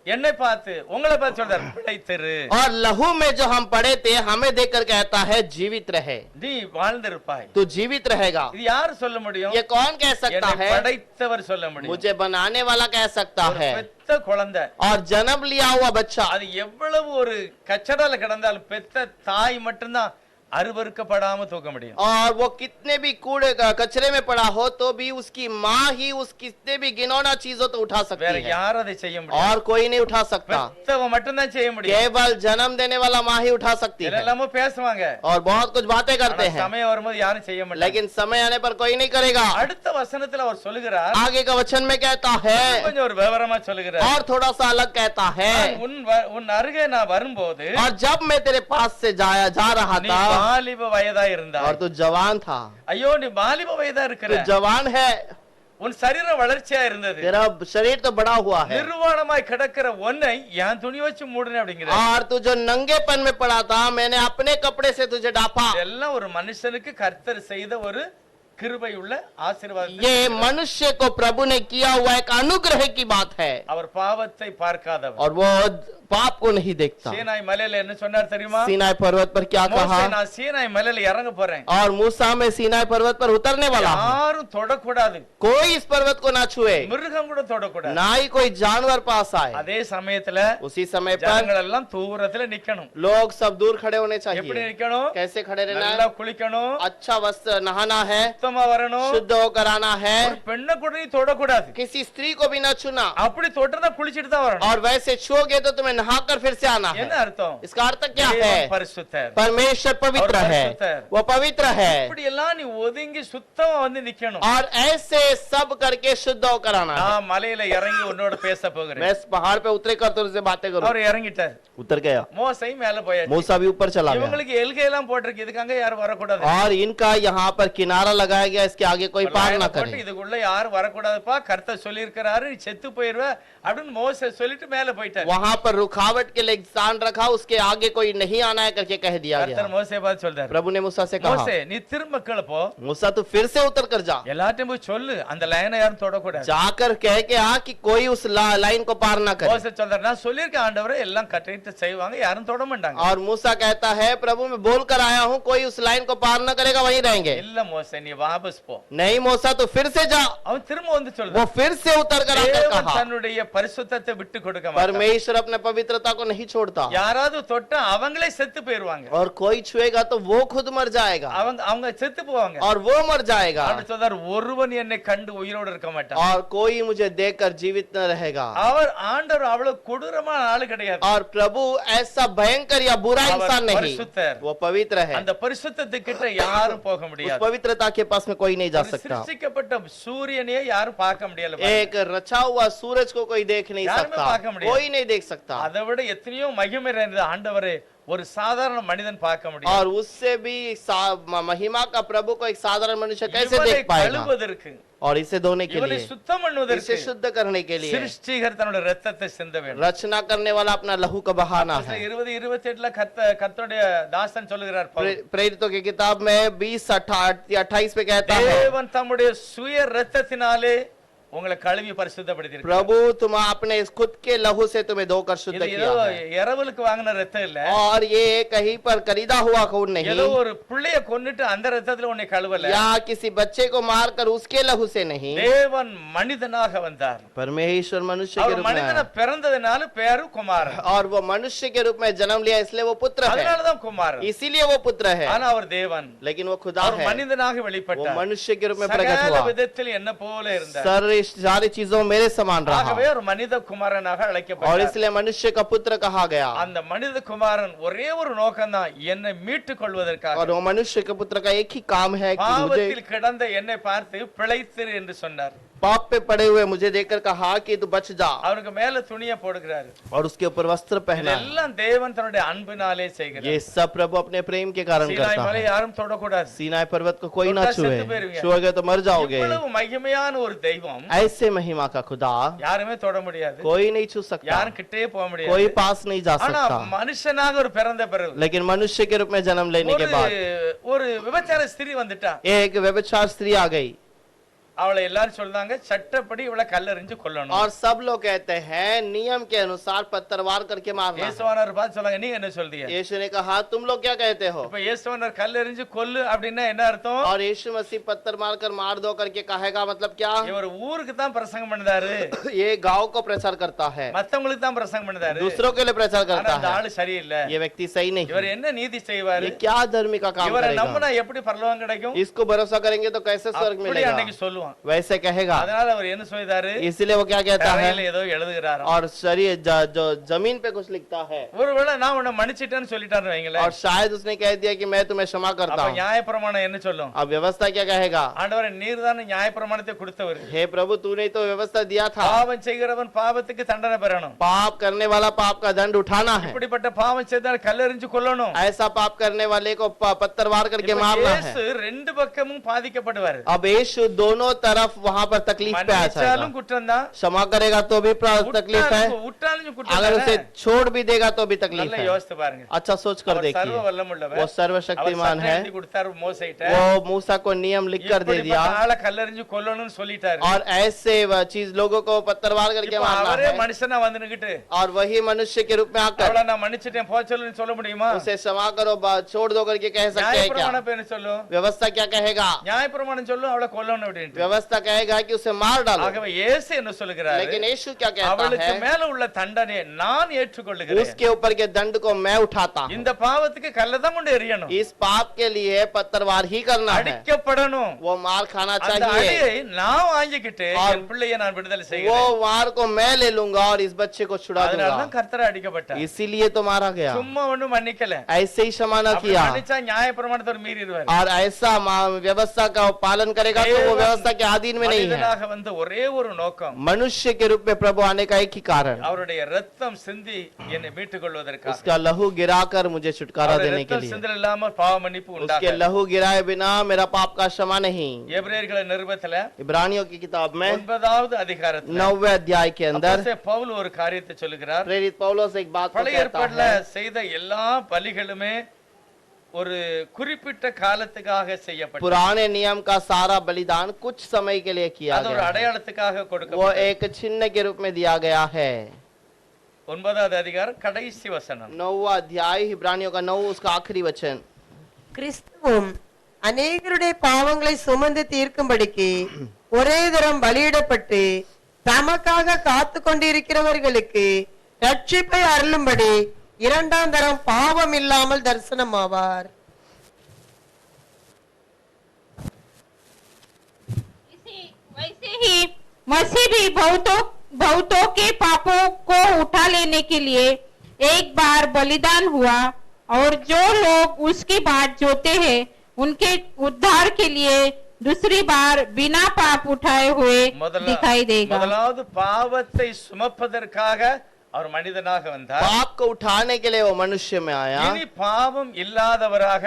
என்னை பார்த்து உங்களை பார்த்து சொல்றார் பிழைத்திரு, और लहू में जो हम पढ़े थे हमें देखकर कहता है जीवित रहे, நீ வாழ்ந்திருப்பாய். तू जीवित रहेगा। இது யார் சொல்ல முடியும்? ये कौन कह सकता என்னை है? படைத்தவர் சொல்ல முடியும். मुझे बनाने वाला कह सकता ஒரு है। பெத்த குழந்தை और जन्म लिया हुआ बच्चा, அது எவ்வளவு ஒரு கச்சடால கிடந்தாலும் பெத்த தாய் மட்டும்தான் அருவருக்கப்படாம தூக்க முடியும். और वो कितने भी कूड़े कचरे में पड़ा हो तो भी उसकी माँ ही उस कितने भी घिनौना चीजों तो उठा सकती வேற है, யாரும் அதை செய்ய முடியாது. और कोई नहीं उठा सकता। பெத்தவ மட்டும்தான் செய்ய முடியும். केवल जन्म देने वाला माँ ही उठा सकती है। எல்லாமே பேசுவாங்க, और बहुत कुछ बातें करते ஆனா हैं, சமயம் வரும்போது யாரும் செய்ய மாட்டாங்க. लेकिन समय आने पर कोई नहीं करेगा। அடுத்த வசனத்துல அவர் சொல்லுகிறார், आगे का वचन में कहता है கொஞ்சம் ஒரு விவரமா சொல்லுகிறார், और थोड़ा सा अलग कहता है, உன் அருகே நான் வரும்போது और जब मैं तेरे पास से जा रहा நீ था வாலிப வயதா இருந்தா. और तू जवान था। ஐயோ நீ வாலிப வயதா இருக்கிற, तू जवान है, உன் சரீர வளர்ச்சியா இருந்தது, तेरा शरीर तो बड़ा हुआ है, நிர்வாணமாய் கிடக்கிற உன்னை என் துணி வச்சு மூடுனே அப்படிங்கிற. और तू जो नंगेपन में पड़ा था मैंने अपने कपड़े से तुझे ढांपा। எல்லாம் ஒரு மனுஷனுக்கு கர்த்தர் செய்த ஒரு கிருபை உள்ள ஆசீர்வாதம். ये मनुष्य को प्रभु ने किया हुआ एक अनुग्रह की बात है, அவர் பாவத்தை பார்க்காதவர். और वो पाप को नहीं देखता। சீனாய் மலையில என்ன சொன்னார் தெரியுமா? सीनाई पर्वत पर क्या மோசே, कहा? நான் சீனாய் மலையில இறங்க போறேன், और मूसा में सीनाई पर्वत पर उतरने वाला हूं। யாரும் தொடக்கூடாது, कोई इस पर्वत को ना छुए, மிருகம் கூட தொடக்கூடாது. ना ही कोई जानवर पास आए। அதே சமயத்துல उसी समय पर ஜனங்கள் எல்லாம் தூரத்துல நிக்கணும். लोग सब दूर खड़े होने எப்படி चाहिए। நிக்கணும்? कैसे खड़े रहना நல்லா है? குளிக்கணும், अच्छा वस्त्र नहाना है, சுத்தமா வரணும், शुद्ध होकर आना है, ஒரு பெண்ணை கூட நீ தொடக்கூடாது. किसी स्त्री को भी ना छूना, அப்படி தொட்டா குளிச்சிட்டு தான் வரணும். और वैसे छुओगे तो तुम्हें नहाकर फिर से आना என்ன है। அர்த்தம்? इसका अर्थ क्या தேவன் है? பரிசுத்தர். परमेश्वर पवित्र और है, परिशुद्ध है। वो पवित्र है, இப்படி எல்லாம் நீ ஒதுங்கி சுத்தமா வந்து நிக்கணும். और ऐसे सब करके शुद्ध होकर आना है। நான் மலையில இறங்கி உன்னோட பேச போகிறேன். मैं इस पहाड़ पे उतरे कर तुझसे बातें करूं। அவர் இறங்கிட்டார், उतर गया, மோசே மேல போயாச்சு. मूसा भी ऊपर चला गया, இவங்களுக்கு எல்கை எல்லாம் போட்டிருக்கு, இதுக்காக யாரும் வரக்கூடாது. और इनका यहाँ पर किनारा लगाया गया, इसके आगे कोई पार ना போட்டு करे। இதுக்குள்ள யாரும் வரக்கூடாதுப்பா, கர்த்தர் சொல்லி இருக்கிறாரு, நீ செத்து போயிருவ அப்படின்னு மோசே சொல்லிட்டு மேல போயிட்டார். वहाँ पर रुकावट के लिए स्थान रखा, उसके आगे कोई नहीं आना है करके कह दिया கர்த்தர் गया। மோசே பார்த்து சொல்றாரு, प्रभु ने मूसा से कहा, மோசே நீ திரும்ப கீழே போ, मूसा तू फिर से उतर कर जा, எல்லாத்தையும் போய் சொல்லு அந்த லைனை யாரும் தொடக்கூடாது. जाकर कह के आ कि कोई उस लाइन को पार ना करे। மோசே சொல்றாரு, நான் சொல்லியிருக்கேன் ஆண்டவரே, எல்லாம் கட்டிட்டு செய்வாங்க, யாரும் தொட மாட்டாங்க. और मूसा कहता है, प्रभु मैं बोल कर आया हूँ, कोई उस लाइन को पार न करेगा, वहीं रहेंगे। இல்ல மோசே நீ வாபஸ் போ. नहीं मूसा तू फिर से जा। அவன் திரும்ப வந்து वो சொல்றான், फिर से उतर कर आकर தேவன் कहा, தன்னுடைய பரிசுத்தத்தை விட்டு கொடுக்க மாட்டார். परमेश्वर अपने पवित्रता को नहीं छोड़ता, யாராவது தொட்டா அவங்களே செத்து போயிருவாங்க, और कोई छुएगा तो वो खुद मर जाएगा, அவங்க செத்து போவாங்க. और वो मर जाएगा, ஆண்டவர் சொல்றார், ஒருவன் என்னை கண்டு உயிரோடு இருக்க மாட்டான். और कोई मुझे देखकर जीवित न रहेगा। அவர் ஆண்டவர் அவ்வளவு கொடூரமான ஆளு கிடையாது. और प्रभु ऐसा भयंकर या बुरा அவர் इंसान नहीं, பரிசுத்தர். वो पवित्र है। அந்த பரிசுத்தத்து கிட்ட யாரும் போக उस முடியாது. पवित्रता के पास में कोई नहीं जा ஒரு सकता। சிருஷ்டிக்கப்பட்ட சூரியனையே யாரும் பார்க்க முடியல. एक रचा हुआ सूरज को कोई देख नहीं यार, मैं सकता, पाका मुड़िया। कोई नहीं देख सकता, அதை விட எத்தனையோ மகிமை நிறைந்த ஆண்டவரே ஒரு சாதாரண மனிதன் பார்க்க முடியும். और उससे भी महिमा का प्रभु को एक साधारण मनुष्य कैसे இவனை देख पाएगा? கழுவுவதற்கு, और इसे धोने के இவனை लिए, சுத்தம் பண்ணுவதற்கு, इसे शुद्ध करने के लिए சிருஷ்டிகர் தன்னுடைய ரத்தத்தை சிந்த வேண்டும். रचना करने वाला अपना लहू का बहाना है। 20:28 கர்த்தருடைய தாசன் சொல்லுகிறார் பவுல், प्रेरितों की किताब में 20:28 में कहता है, தேவன் தம்முடைய சுய ரத்தத்தினாலே உங்களை கழுவி பரிசுத்தப்படுத்தி இருக்கிறார். प्रभु तुम अपने इस खुद के लहू से तुम्हें धोकर शुद्ध இது किया ஏதோ है। இரவலுக்கு வாங்கின ரத்தம் இல்ல, और ये कहीं पर खरीदा हुआ खून नहीं, ஏதோ ஒரு பிள்ளைய கொன்னுட்டு அந்த ரத்தத்துல உன்னை கழுவல. या किसी बच्चे को मारकर उसके लहू से नहीं, தேவன் மனிதனாக வந்தார். परमेश्वर मनुष्य के அவர் रूप में மனிதன आया। பிறந்ததனால பேரு குமாரன், और वो मनुष्य के रूप में जन्म लिया, इसलिए वो पुत्र है, அதனாலதான் குமாரன். इसीलिए वो पुत्र है। ஆனா அவர் தேவன், लेकिन वो खुदा அவர் है, மனிதனாக वो வெளிப்பட்டார். मनुष्य के रूप में प्रकट சகல हुआ। விதத்தில் என்ன போல இருந்தார். सारी चीजों मेरे समान रहा, ஆகவே ஒரு மனித குமாரனாக और அழைக்கப்பட்டார். इसलिए मनुष्य का पुत्र कहा गया। அந்த மனித குமாரன் ஒரே ஒரு நோக்கம் தான், என்னை மீட்டுக் கொள்வதற்காக. और वो मनुष्य के पुत्र का एक ही काम है कि मुझे பாவத்தில் கிடந்த என்னை பார்த்து பிழைத்திரு என்று சொன்னார். पाप पे पड़े हुए मुझे देखकर कहा कि तू बच जा, அவருக்கு மேல துணியை போடுகிறாரு. और उसके ऊपर वस्त्र पहना है। இதெல்லாம் தேவன் தன்னுடைய அன்பினாலே செய்கிறார். ये सब प्रभु अपने प्रेम के कारण சீனாய் करता மலை है। யாரும் தொடக்கூடாது. सीनाई पर्वत को कोई ना தொட்டா छुए, செத்து போயிருவீங்க. छुओगे तो मर जाओगे। இவ்வளவு மகிமையான ஒரு தெய்வம் ऐसे महिमा का खुदा யாருமே தொட முடியாது, कोई नहीं छू सकता, யாரும் கிட்டே போக कोई முடியாது. पास नहीं जा ஆனா सकता। மனுஷனாக ஒரு பிறந்த பிறகு लेकिन मनुष्य के रूप में जन्म लेने के बाद ஒரு விபச்சார ஸ்திரீ வந்துட்டா, एक व्यभिचार स्त्री आ गई, அவளை எல்லாரும் சொல்றாங்க சட்டப்படி இவளை கல்லெறிஞ்சு கொல்லணும். और सब लोग कहते हैं नियम के अनुसार पत्थरवार करके मारना है। இயேசுவானவர் பார்த்து சொல்றாங்க நீங்க என்ன சொல்றீங்க? यीशु ने कहा तुम लोग क्या कहते हो? இப்ப இயேசுவானவர் கல்லெறிஞ்சு கொல்லு அப்படின்னா என்ன அர்த்தம்? और यीशु मसीह पत्थर मारकर मार दो करके कहेगा मतलब क्या? இவர் ஊருக்கு தான் பிரசங்கம் பண்ணாரு, ये गांव को प्रचार करता है, மத்தவங்களுக்கு தான் பிரசங்கம் பண்ணாரு, दूसरों के लिए प्रचार ஆனா करता அந்த है। ஆளு சரியில்லை, ये व्यक्ति सही नहीं இவர் है। என்ன நீதி செய்வாரு? ये क्या धर्मी का काम இவரை करेगा? நம்பினா எப்படி பரலோகம் கிடைக்கும்? इसको भरोसा करेंगे तो कैसे स्वर्ग அப்படி मिलेगा? அன்னைக்கு சொல்லுவான். वैसे कहेगा। அதனால அவர் என்ன சொல்றாரு? इसलिए वो क्या कहता है? தரையில ஏதோ எழுதுகிறாராம். और शरीर जो जमीन पे कुछ लिखता है, ஒருவேளை நான் உன்னை மன்னிச்சிட்டேன்னு சொல்லிட்டாரு வைங்களேன், और शायद उसने कह दिया कि मैं तुम्हें क्षमा करता அப்ப हूँ। நியாயப்பிரமாணம் என்ன சொல்லும்? अब व्यवस्था क्या कहेगा? ஆண்டவரே நீர்தானே நியாயப்பிரமாணத்தை கொடுத்தவர், हे प्रभु तूने तो व्यवस्था दिया था, பாவம் செய்கிறவன் பாவத்துக்கு தண்டனை பெறணும், पाप करने वाला पाप का दंड उठाना है, இப்படிப்பட்ட பாவம் செய்தால் கல்லெறிஞ்சு கொல்லணும். ऐसा पाप करने वाले को पत्थरवार करके இப்ப मारना है। இயேசு ரெண்டு பக்கமும் பாதிக்கப்படுவார். अब यीशु दोनों तरफ वहाँ पर तकलीफ पे आ जाएगा। மன்னிச்சாலும் குற்றம் தான், क्षमा करेगा तो भी तकलीफ है, விட்டாலும் குற்றம் अगर उसे தான். छोड़ भी देगा तो भी तकलीफ நல்லா है। யோசித்து பாருங்க. अच्छा सोच कर அவர் சர்வ देखिए, வல்லமுள்ளவர், वो सर्वशक्तिमान அவர் है, சட்டம் எழுதி கொடுத்தாரு மோசேட்ட, वो मूसा को नियम लिख कर दे दिया, இப்படிப்பட்ட ஆளை கல்லெறிஞ்சு கொல்லணும்னு சொல்லிட்டாரு. और ऐसे चीज लोगों को पत्थरवार करके இப்ப मारना அவரே है, மனுஷனா வந்து நிக்கிட்டு और वही मनुष्य के रूप में आकर அவளை நான் மன்னிச்சிட்டேன் போ சொல்லுன்னு சொல்ல முடியுமா? उसे क्षमा करो छोड़ दो करके कह सकते हैं क्या? நியாயப்பிரமாணம் பேரு சொல்லும், व्यवस्था क्या कहेगा? நியாயப்பிரமாணம் சொல்லும் அவளை கொல்லணும் அப்படின்ட்டு. व्यवस्था कहेगा कि उसे मार डालो, ஆகவே இயேசு என்ன சொல்லுகிறாரு? लेकिन यीशु क्या कहता அவளுக்கு है? மேல உள்ள தண்டனை நான் ஏற்றுக்கொள்ளுகிறேன். उसके ऊपर के दंड को मैं उठाता हूँ। இந்த பாவத்துக்கு கல்லதான் கொண்டு எறியணும், इस पाप के लिए पत्थरवार ही करना है, அடிக்கப்படணும். वो मार खाना அந்த चाहिए, அடியை நான் வாங்கிக்கிட்டு और என் பிள்ளையை நான் விடுதலை वो செய்கிறேன். मार को मैं ले लूंगा और इस बच्चे को छुड़ा அதனால தான் दूंगा। கர்த்தர் அடிக்கப்பட்டார், इसीलिए तो मारा गया, சும்மா ஒண்ணும் மன்னிக்கல. ऐसे ही क्षमा न அப்படி किया, மன்னிச்சா நியாயப்பிரமாணத்தை அவர் மீறிடுவார். और ऐसा व्यवस्था का पालन करेगा तो वो व्यवस्था के अधीन में नहीं है। மனிதனாக வந்த ஒரே ஒரு நோக்கம், मनुष्य के रूप में प्रभु आने का एक ही कारण, அவருடைய ரத்தம் சிந்தி என்னை மீட்டுக் கொள்வதற்காக. उसका लहू गिराकर मुझे छुटकारा அவருடைய देने के ரத்தம் लिए। சிந்தல் இல்லாம பாவ மன்னிப்பு उसके உண்டாகாது. लहू गिराए बिना मेरा पाप का क्षमा नहीं। எபிரேயர்களின் நிருபத்துல इब्रानियों की किताब में 9வது அதிகாரத்துல 9वें अध्याय के अंदर அப்போஸ்தலன் பவுல் ஒரு காரியத்தை சொல்லுகிறார். प्रेरित पौलुस एक बात को பழைய कहता ஏற்பாட்டுல है, செய்த எல்லா பலிகளுமே ஒரு குறிப்பிட்ட காலத்துக்காக செய்யப்பட்டது, पुराने नियम का सारा बलिदान कुछ समय के लिए किया அது ஒரு गया है, அடையாளத்துக்காக वो கொடுக்கப்பட்டது. एक चिन्ह के रूप में दिया गया है। 9வது அதிகாரம் கடைசி வசனம், 9वां अध्याय इब्रानियों का 9 उसका आखिरी वचन, கிறிஸ்துவும் அநேகருடைய பாவங்களை சுமந்து தீர்க்கும்படிக்கு ஒரே தரம் பலியிடப்பட்டு தமக்காக காத்து கொண்டிருக்கிறவர்களுக்கு ரட்சிப்பை அருளும்படி இரண்டாம் தரம் பாவம் இல்லாமல் தரிசனமாவார். वैसे ही मसीह भी बहुतों के पापों को उठा लेने के लिए एक बार बलिदान हुआ, और जो लोग उसकी बाट जोते हैं उनके उद्धार के लिए दूसरी बार बिना पाप उठाए हुए दिखाई देगा। முதலாவது பாவத்தை சுமப்பதற்காக அவர் மனிதனாக வந்தார், पाप को उठाने के लिए वो मनुष्य में आया, இனி பாவம் இல்லாதவராக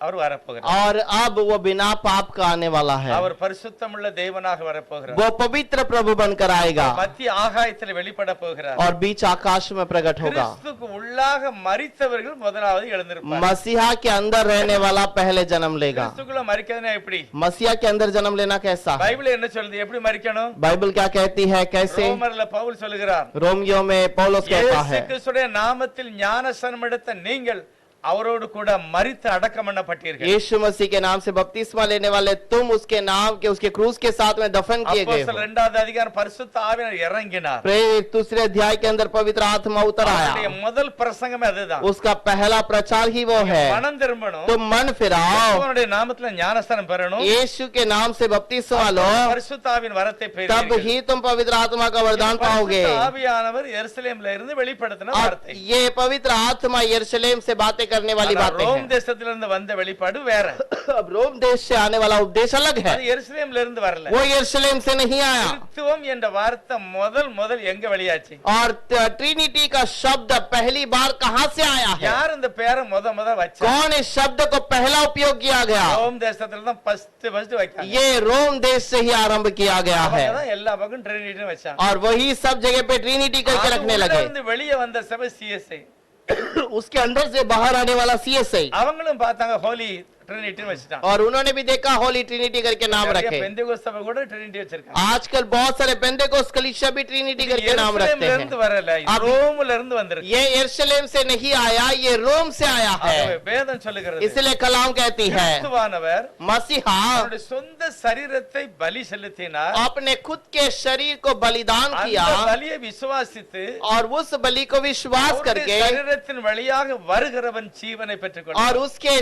அவர் வரப்போகிறார். और अब वो बिना पाप का आने वाला है, அவர் பரிசுத்தமுள்ள தேவனாக வரப்போகிறார். वो पवित्र प्रभु बनकर आएगा மத்திய ஆகாயத்தில் வெளிப்பட போகிறார். और बीच आकाश में प्रकट होगा। கிறிஸ்துவுக்கு உள்ளாக மரித்தவர்கள் முதலாவது எழுந்திருப்பார். मसीहा के अंदर रहने वाला पहले जन्म लेगा। கிறிஸ்துக்குள்ள மரிக்கிறதுனா எப்படி? मसीहा के अंदर जन्म लेना कैसा है? பைபிள் என்ன சொல்லுது? எப்படி மரிக்கணும்? बाइबल क्या कहती है कैसे? ரோமர்ல பவுல் சொல்லுகிறார், रोमियो में पौलुस कहता இயேசு है, கிறிஸ்துடைய நாமத்தில் ஞானஸ்நானம் எடுத்த நீங்கள் அவரோடு கூட மரித்து அடக்கம் பண்ணப்பட்டீர்கள். यीशु मसीह के नाम से बपतिस्मा लेने वाले तुम उसके नाम के उसके क्रूस के साथ में दफन किए गए हो। 2வது அதிகாரம் பரிசுத்த ஆவியானவர் இறங்கினார். प्रेरित दूसरे अध्याय के अंदर पवित्र आत्मा उतर அவருடைய आया, முதல் பிரசங்கமே அதுதான். उसका पहला प्रचार ही वो है, மனம் திரும்பணும், तुम मन फिराओ, அவருடைய நாமத்துல ஞானஸ்நானம் பெறணும், यीशु के नाम से बपतिस्मा लो, பரிசுத்த ஆவியின் வரத்தை तब பெறுவீர்கள். ही तुम पवित्र आत्मा का वरदान पाओगे। பரிசுத்த ஆவியானவர் எருசலேம்ல இருந்து வெளிப்படுத்தின और வார்த்தை. ये पवित्र आत्मा यरूशलेम से बातें करने वाली ஆனா बातें ரோம் हैं। தேசத்திலிருந்து வந்த வெளிப்பாடு வேற. अब रोम देश से आने वाला उपदेश अलग है, அது எருசலேம்ல இருந்து வரல. वो यरूशलेम से नहीं आया। கிறிஸ்துவம் என்ற வார்த்தை முதல் எங்க வெளியாச்சு? और ट्रिनिटी का शब्द पहली बार कहां से आया है? யார் இந்த பேரை முத வச்சா? कौन इस शब्द को पहला उपयोग किया गया? ரோம் தேசத்துல தான் ஃபர்ஸ்ட் வைக்காங்க. ये रोम देश से ही आरंभ किया गया है, அவங்க தான் எல்லா பக்கம் ட்ரினிட்டி வச்சாங்க. और वही सब जगह पे ट्रिनिटी करके रखने அதுல लगे। இருந்து வெளியே வந்த சபை சிஎஸ்ஐ, उसके अंदर से बाहर आने वाला CSI, அவங்களும் பார்த்தாங்க ஹோலி ட்ரினிட்டின்னு வச்சுட்டான். और उन्होंने भी देखा होली ट्रिनिटी करके नाम நிறைய रखे। பெந்தேகோஸ்து சபை கூட ட்ரினிட்டி வச்சிருக்காங்க. आजकल बहुत सारे पेंतेकोस्त कलीसिया भी ट्रिनिटी करके नाम रखते எருசலேம்ல हैं। இருந்து வரல, இது ரோம்ல இருந்து வந்திருக்கு. ये यरूशलेम से नहीं आया, ये रोम से आया है। ஆகவே வேதம் சொல்லுகிறது, इसलिए कलाम कहती है கிறிஸ்துவானவர் मसीहा அவருடைய சொந்த சரீரத்தை பலி செலுத்தினார். अपने खुद के शरीर को बलिदान किया அந்த பலியை விசுவாசித்து और उस बलि को विश्वास அவருடைய करके சரீரத்தின் வழியாக வருகிறவன் ஜீவனை பெற்றுக்கொள்வான். और उसके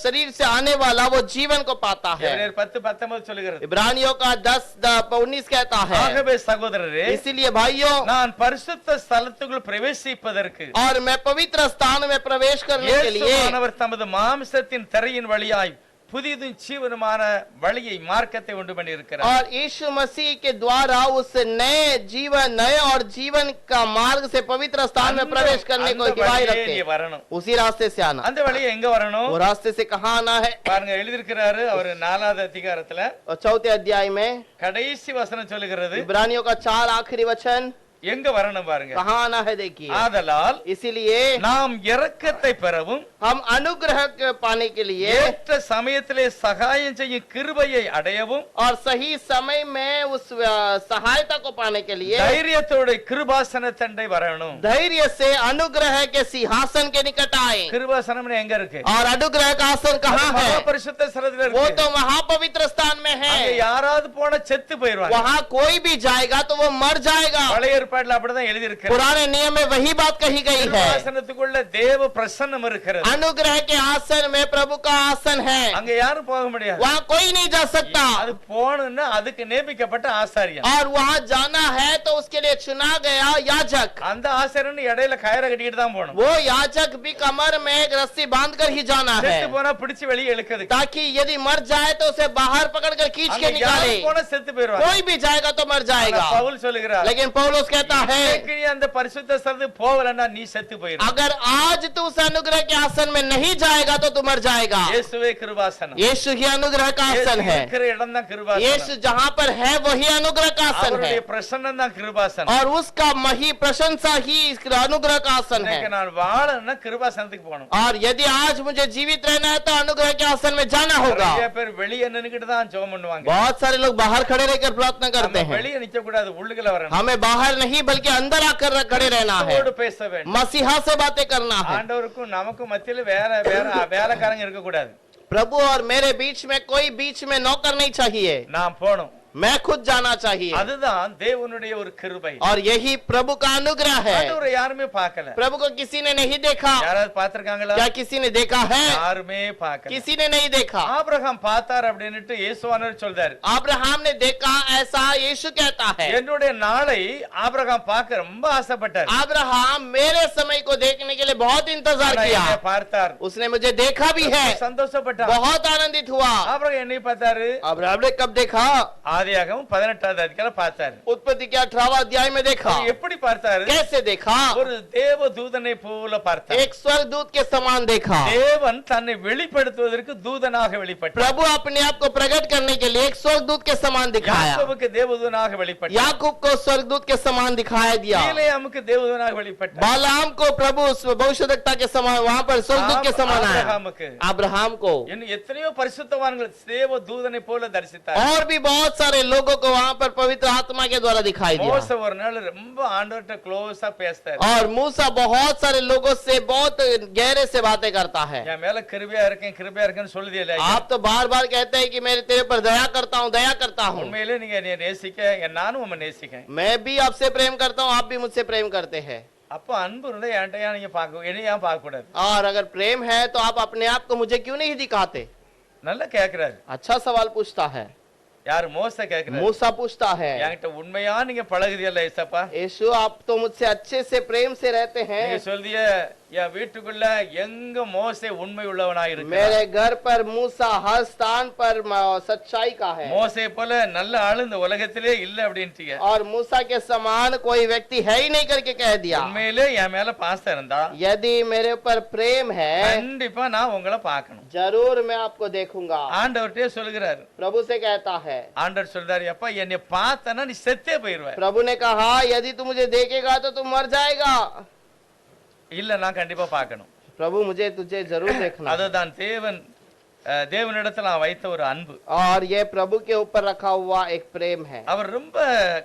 शरीर से आने वाला वो जीवन को पाता है। எபிரேயர் 10:19 சொல்லுகிறது. इब्रानियों का 10:19 कहता है। ஆகவே சகோதரரே, इसीलिए भाइयों, நான் பரிசுத்த ஸ்தலத்துக்குள் பிரவேசிப்பதற்கு और मैं पवित्र स्थान में प्रवेश करने के लिए இயேசுவானவர் தமது மாம்சத்தின் திரையின் வழியாய் புதிதும் ஜீவனுமான வழியை மார்க்கத்தை உண்டு பண்ணி இருக்கிறார். और यीशु मसीह के द्वारा उस नए और जीवन का मार्ग से पवित्र स्थान में प्रवेश करने को हिवाई रखते हैं। வரணும். उसी रास्ते से आना। அந்த வழியை எங்க வரணும்? वो रास्ते से कहाँ आना है? பாருங்க, எழுதியிருக்கிறாரு அவர் 4வது அதிகாரத்துல और 4थे अध्याय में கடைசி வசனம் சொல்லுகிறது. इब्रानियों का 4 आखिरी वचन எங்க வரணும் பாருங்க. कहाँ आना है देखिए। ஆதலால் इसीलिए நாம் இரக்கத்தை பெறவும் हम अनुग्रह के पाने के लिए ஏற்ற சமயத்திலே சகாயம் செய்யும் கிருபையை அடையவும் और सही समय में उस सहायता को पाने के लिए தைரியத்தோட கிருபாசன தண்டை வரணும். धैर्य से अनुग्रह के सिंहासन के निकट आए। கிருபாசனம் எங்க இருக்கு? और अनुग्रह का आसन कहाँ है? பரிசுத்த ஸ்தலத்துல वो இருக்கு. तो महापवित्र स्थान में है। அங்க யாராவது போன செத்து போயிடுவாங்க. वहाँ कोई भी जाएगा तो वो मर जाएगा। பழைய ஏற்பாடுல அப்படிதான் எழுதி இருக்கு. पुराने नियम में वही बात कही गई है। கிருபாசனத்துக்குள்ள தேவ பிரசன்னம் இருக்கிறது. अनुग्रह के आसन में प्रभु का आसन है। அங்க யாரும் போக முடியாது. वहाँ कोई नहीं जा सकता। அது போணும்னா அதுக்கு நியமிக்கப்பட்ட ஆசாரியன். और वहाँ जाना है तो उसके लिए चुना गया याजक। அந்த ஆசாரியன் இடையில கயிறை கட்டிட்டு தான் போகணும். वो याजक भी कमर में एक रस्सी बांध कर ही जाना है, செத்து போனா பிடிச்சு வெளியே இழுக்குது. ताकि यदि मर जाए तो उसे बाहर पकड़कर खींच के அங்க निकाले। யாரும் போனா செத்து போயிடுவாங்க. कोई भी जाएगा तो मर जाएगा। பவுல் சொல்லுகிறார், लेकिन पौलुस कहता है, இன்னைக்கு நீ அந்த பரிசுத்த ஸ்தலத்துக்கு போகலன்னா நீ செத்து போயிரு. अगर आज तू उस अनुग्रह के आसन में नहीं जाएगा तो तू मर जाएगा। இயேசுவே கிருபாசனம். यीशु ही अनुग्रह का आसन है। இருக்கிற இடம் தான் கிருபாசனம். यीशु जहाँ पर है वही अनुग्रह का आसन है, அவருடைய பிரசன்னம் தான் கிருபாசனம். और उसका मही प्रशंसा ही इस अनुग्रह का आसन है। இன்னைக்கு நான் வாழணும்னா கிருபாசனத்துக்கு போகணும். और यदि आज मुझे जीवित रहना है तो अनुग्रह के आसन में जाना होगा। நிறைய பேர் வெளியே நின்னுக்கிட்டு தான் ஜெபம் பண்ணுவாங்க. बहुत सारे लोग बाहर खड़े रहकर प्रार्थना करते நம்ம हैं। வெளியே நிக்க கூடாது, உள்ளுக்குள்ள வரணும். हमें बाहर नहीं बल्कि अंदर आकर खड़े रहना है, அவரோடு பேச வேண்டும். मसीहा से बातें करना है। ஆண்டவருக்கும் நமக்கும் மத்தியில வேற வேற வேலைக்காரங்க இருக்க கூடாது. प्रभु और मेरे बीच में कोई बीच में नौकर नहीं चाहिए, நான் போணும். मैं खुद जाना चाहिए। அதுதான் தேவனுடைய ஒரு கிருபை. और यही प्रभु का अनुग्रह है। ஆண்டவரை யாருமே பார்க்கல. प्रभु को किसी ने नहीं देखा। யாராவது பார்த்திருக்காங்களா? क्या किसी ने देखा है? யாருமே பார்க்கல. किसी ने नहीं देखा। ஆபிரகாம் பார்த்தார் அப்படினுட்டு இயேசுவானவர் சொல்றாரு. अब्राहम ने देखा, ऐसा यीशु कहता है। என்னுடைய நாளை ஆபிரகாம் பார்க்க ரொம்ப ஆசைப்பட்டார். अब्राहम मेरे समय को देखने के लिए बहुत इंतजार ஆனா किया। என்னை பார்த்தார். उसने मुझे देखा भी है, சந்தோஷப்பட்டார். बहुत आनंदित हुआ। ஆபிரகாம் என்னை பார்த்தாரு. अब्राहम ने कब देखा? ஆதியாகமம் 18வது அதிகாரம் பார்த்தாரு. उत्पत्ति के 18वां अध्याय में देखा। அவர் எப்படி பார்த்தாரு? कैसे देखा? ஒரு தேவ தூதனை போல பார்த்தார். एक स्वर्गदूत के समान देखा। தேவன் தன்னை வெளிப்படுத்துவதற்கு தூதனாக வெளிப்பட்டார். प्रभु अपने आप को प्रकट करने के लिए एक स्वर्गदूत के समान दिखाया। யாக்கோபுக்கு தேவதூதனாக வெளிப்பட்டார். याकूब को स्वर्गदूत के समान दिखाया दिया। பிலேயாமுக்கு தேவதூதனாக வெளிப்பட்டார். बालाम को प्रभु भविष्यद्वक्ता के समान, वहाँ पर स्वर्गदूत के समान आया। ஆபிரகாமுக்கு, अब्राहम को, இன்னும் எத்தனையோ பரிசுத்தவான்கள் தேவ தூதனை போல தரிசித்தார். और भी बहुत सारे लोगों को वहाँ पर पवित्र आत्मा के द्वारा दिखाई दिया। மோசே ஒரு நாள் ரொம்ப ஆண்டவர்ட்ட க்ளோஸா பேசுறாரு. और मूसा बहुत सारे लोगों से बहुत गहरे से बातें करता है। என் மேல கிருபையா இருக்கேன்னு சொல்லுதே இல்ல. आप तो बार बार कहते हैं कि मैं तेरे पर दया करता हूँ, दया करता हूँ। உண்மையிலே நீங்க என்னை நேசிக்க, நானும் உம்மை நேசிக்கிறேன். मैं भी आपसे प्रेम करता हूँ, आप भी मुझसे प्रेम करते हैं। அப்ப அன்பு இருந்தா என்கிட்ட நீங்க பார்க்க, என்னைய ஏன் பார்க்க கூடாது? और अगर प्रेम है तो आप अपने आप को मुझे क्यों नहीं दिखाते? நல்லா கேக்குறாரு. अच्छा सवाल पूछता है। யாரு? மோசே கேக்குறாரு. मूसा पूछता है, என்கிட்ட உண்மையா நீங்க பழகுதியல்ல ஏசப்பா? यीशु आप तो मुझसे अच्छे से प्रेम से रहते நீங்க हैं। சொல்லிய என் வீட்டுக்குள்ள எங்க மோசே உண்மை உள்ளவனாய் இருக்கிறார். मेरे घर पर मूसा हर स्थान पर सच्चाई का है। மோசே போல நல்ல ஆளு இந்த உலகத்திலே இல்ல அப்படின்ட்டீங்க. और मूसा के समान कोई व्यक्ति है ही नहीं करके कह दिया। உண்மையிலே என் மேல பாசம் இருந்தா यदि मेरे ऊपर प्रेम है கண்டிப்பா நான் உங்களை பார்க்கணும். जरूर मैं आपको देखूंगा। ஆண்டவர்கிட்ட சொல்லுகிறாரு. प्रभु से कहता है। ஆண்டவர் சொல்றாரு, அப்பா என்னை பார்த்தனா நீ செத்தே போயிடுவ. प्रभु ने कहा, यदि तू मुझे देखेगा तो तू मर जाएगा। இல்ல நான் கண்டிப்பா பார்க்கணும். प्रभु मुझे तुझे जरूर देखना। அதுதான் தேவன் தேவனிடத்தில் நான் வைத்த ஒரு அன்பு. और ये प्रभु के ऊपर रखा हुआ एक प्रेम है। அவர் ரொம்ப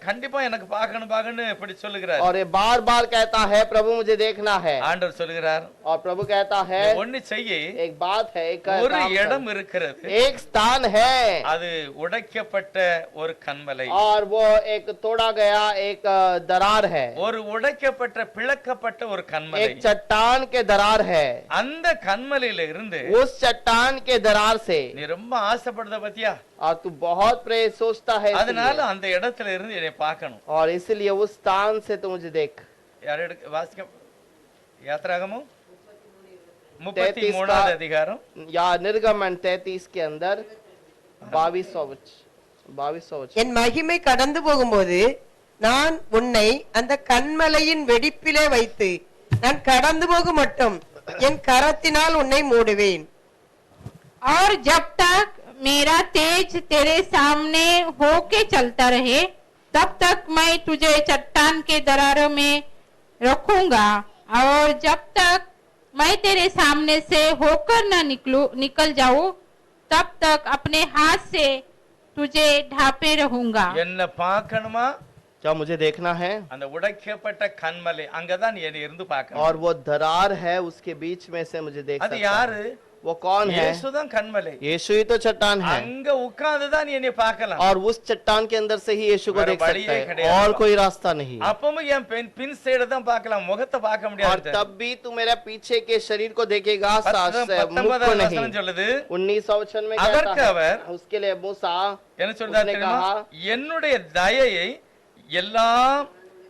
கண்டிப்பா எனக்கு பார்க்கணும் இப்படி சொல்லுகிறார். और ये बार बार कहता है प्रभु मुझे देखना है। ஆண்டவர் சொல்லுகிறார், और प्रभु कहता है ஒன்னு செய்ய, एक बात है, एक ஒரு काम இடம் कर। இருக்கிறது, एक स्थान है, அது உடைக்கப்பட்ட ஒரு கன்மலை, और वो एक तोड़ा गया एक दरार है, ஒரு உடைக்கப்பட்ட பிளக்கப்பட்ட ஒரு கன்மலை. एक चट्टान के दरार है। அந்த கன்மலையில இருந்து उस चट्टान के दरार से நீ ரொம்ப ஆசைப்படுத பத்தியா, और तू बहुत प्रेम सोचता है அதனால इसलिए। அந்த இடத்துல இருந்து என்னை பார்க்கணும். और इसलिए उस स्थान से तू मुझे देख। யார் வாசிக்க யாத்ராகமம் 33 33வது அதிகாரம் या निर्गमन 33 के अंदर 22 என் மகிமை கடந்து போகும்போது நான் உன்னை அந்த கண்மலையின் வெடிப்பிலே வைத்து நான் கடந்து போக மட்டும் என் கரத்தினால் உன்னை மூடுவேன். और जब तक मेरा तेज तेरे सामने होके चलता रहे, तब तक मैं तुझे चट्टान के दरारों में रखूंगा, और जब तक मैं तेरे सामने से होकर न निकल जाऊं, तब तक अपने हाथ से तुझे ढापे रहूंगा। என்ன பார்க்கணுமா? क्या मुझे देखना है? அந்த உடைக்கப்பட்ட கன்மலை அங்கதான் நீ என்னை இருந்து பார்க்கணும். और वो दरार है, उसके बीच में से मुझे देख அது सकता है। யாரு? वो कौन है? இயேசுதான் கன்மலை. यीशु ही तो चट्टान है। அங்க உட்கார்ந்து தான் நீ என்னை பார்க்கலாம். और उस चट्टान के अंदर से ही यीशु को வேற देख வழியே सकता है, கிடையாது. और कोई रास्ता नहीं। அப்பவும் என் பின் சைடு தான் பார்க்கலாம், முகத்தை பார்க்க और முடியாது. तब भी तू मेरा पीछे के शरीर को देखेगा, मुख को 19வது नहीं। வசனம் சொல்லுது, 19 वचन में अगर कहता कवर- है, उसके लिए मूसा என்ன சொல்றாரு उसने தெரியுமா? कहा, என்னுடைய தயையை எல்லாம்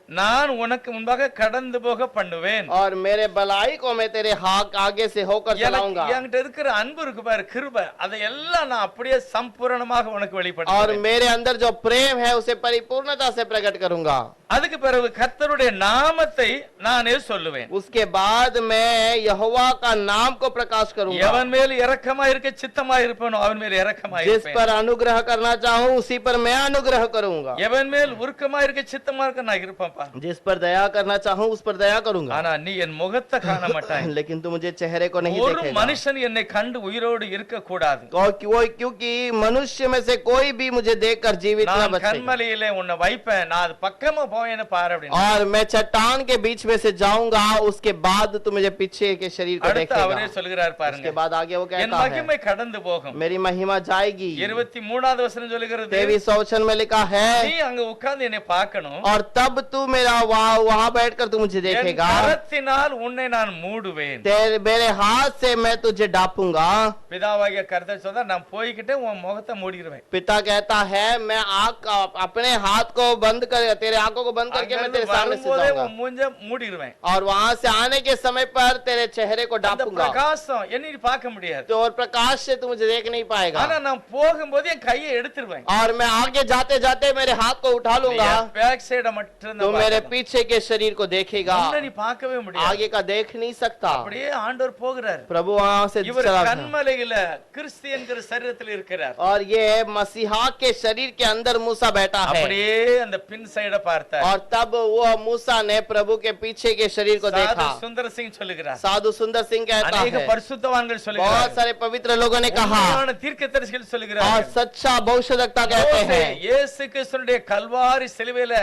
நான் உனக்கு முன்பாக கடந்து போக பண்ணுவேன். और मेरे भलाई को मैं तेरे हाथ आगे से होकर चलाऊंगा। என்கிட்ட இருக்கிற அன்பு இருக்கு பாரு, கிருபை, அதை எல்லாம் நான் அப்படியே சம்பூரணமாக உனக்கு और வெளிப்படுத்துவேன். मेरे अंदर जो प्रेम है उसे परिपूर्णता से प्रकट करूंगा। அதுக்கு பிறகு கர்த்தருடைய நாமத்தை நானே சொல்லுவேன். उसके बाद मैं यहोवा का नाम को प्रकाश करूंगा। எவன் மேல் இரக்கமா இருக்க சித்தமா இருப்பனோ அவன் மேல் இரக்கமா जिस இருப்பேன். पर अनुग्रह करना चाहूं उसी पर मैं अनुग्रह करूंगा। எவன் மேல் உருக்கமா இருக்க சித்தமா இருக்க நான் இருப்பேன்ப்பா. जिस पर दया करना चाहूं उस पर दया करूंगा। ஆனா நீ என் முகத்தை காண மாட்டாய். लेकिन तू मुझे चेहरे को नहीं ஒரு देखेगा। மனுஷன் என்னை கண்டு உயிரோடு இருக்க கூடாது. और क्योंकि मनुष्य में से कोई भी मुझे देखकर जीवित न நான் बचेगा। கண்மலையிலே உன்னை வைப்பேன், நான் அது பக்கமா போவேன்னு பாரு அப்படின்னு. और मैं चट्टान के बीच में से जाऊंगा, उसके बाद तू मुझे पीछे के शरीर को அடுத்து அவரே देखेगा। சொல்லுகிறார் उसके பாருங்க, बाद आगे वो என் कहता है, மகிமை கடந்து போகும். मेरी महिमा जाएगी। 23வது வசனம் சொல்லுகிறது, 23 वचन में लिखा है, நீ அங்க உட்கார்ந்து என்னை பார்க்கணும், और तब तू मेरा वहां बैठकर तू मुझे என் देखेगा। கரத்தினால் உன்னை நான் மூடுவேன். मेरे हाथ से मैं तुझे डापूंगा। பிதாவாகிய கர்த்தர் சொல்றார், நான் போய்கிட்டே உன் முகத்தை மூடிடுவேன். पिता कहता है, मैं अपने हाथ को बंद कर, तेरे आंखों को बंद करके मैं तेरे सामने से வரும்போதே जाऊंगा। உன் மூஞ்ச மூடிடுவேன். और वहां से आने के समय पर तेरे चेहरे को அந்த डापूंगा। பிரகாசம் என்னை நீ பார்க்க முடியாது. तो और प्रकाश से तू मुझे देख नहीं पाएगा। ஆனா நான் போகும்போது என் கையை எடுத்துருவேன். और मैं आगे जाते जाते मेरे हाथ को उठा लूंगा। பேக் சைட மட்டும் तो मेरे पीछे के शरीर को देखेगा, நீ பார்க்கவே முடியாது. आगे का देख नहीं सकता। அப்படியே ஆண்டவர் போகிறார். प्रभु वहां से இவர் चला गया। கண்மலையில கிறிஸ்து என்கிற சரீரத்தில் இருக்கிறார். और ये मसीहा के शरीर के अंदर मूसा बैठा है। அப்படியே அந்த பின் சைட பார்த்தார். और तब वो मूसा ने प्रभु के पीछे के शरीर को சாது देखा। சுந்தர் சிங் சொல்லுகிறார், साधु सुंदर सिंह कहता अनेक है, பரிசுத்தவான்கள் बहुत சொல்லுகிறார், सारे पवित्र लोगों ने कहा, உண்மையான தீர்க்கதரிசிகள் और சொல்லுகிறார், सच्चा भविष्यवक्ता कहते हैं। இயேசு கிறிஸ்துவினுடைய கல்வாரி சிலுவையில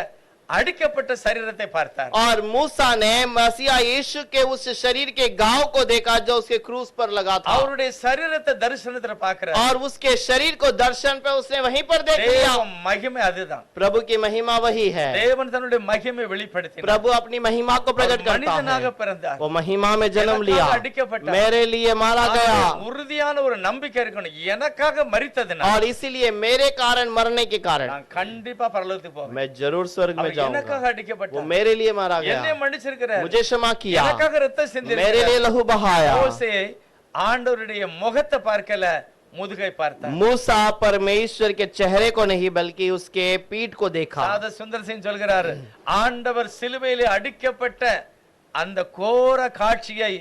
अड़िकपट्ट शरीरத்தை பார்த்தார். और मूसा ने मसीहा यीशु के उस शरीर के घाव को देखा जो उसके क्रूस पर लगा था। அவருடைய சரீரத்தை தரிசனத்துல பார்க்கிறார். और उसके शरीर को दर्शन पे उसने वहीं पर देख लिया। தேவ மகிமை அதுதான். प्रभु की महिमा वही है। தேவன் தன்னுடைய மகிமை வெளிப்படுத்தினார். प्रभु अपनी महिमा को प्रकट करता மனிதனாக है। பிறந்தார். वो महिमा में जन्म लिया, அடிக்கப்பட்டார். मेरे लिए मारा गया। உறுதியான ஒரு நம்பிக்கை இருக்கணும், எனக்காக மரித்ததுனா और इसीलिए मेरे कारण, मरने के कारण நான் கண்டிப்பா பரலோகத்துக்கு போவேன். मैं जरूर स्वर्ग में எனக்காக जाऊंगा। அடிக்கப்பட்டார். वो मेरे लिए मारा என்னை गया, மன்னிச்சிருக்கிறார். मुझे क्षमा किया, எனக்காக ரத்தம் मेरे சிந்திருக்கிறார். लिए लहू बहाया। மோசே ஆண்டவருடைய முகத்தை பார்க்கல, முதுகை பார்த்தார். मूसा परमेश्वर के चेहरे को नहीं बल्कि उसके पीठ को देखा। சாது சுந்தர் சிங் சொல்கிறார், ஆண்டவர் சிலுவையிலே அடிக்கப்பட்ட அந்த கோர காட்சியை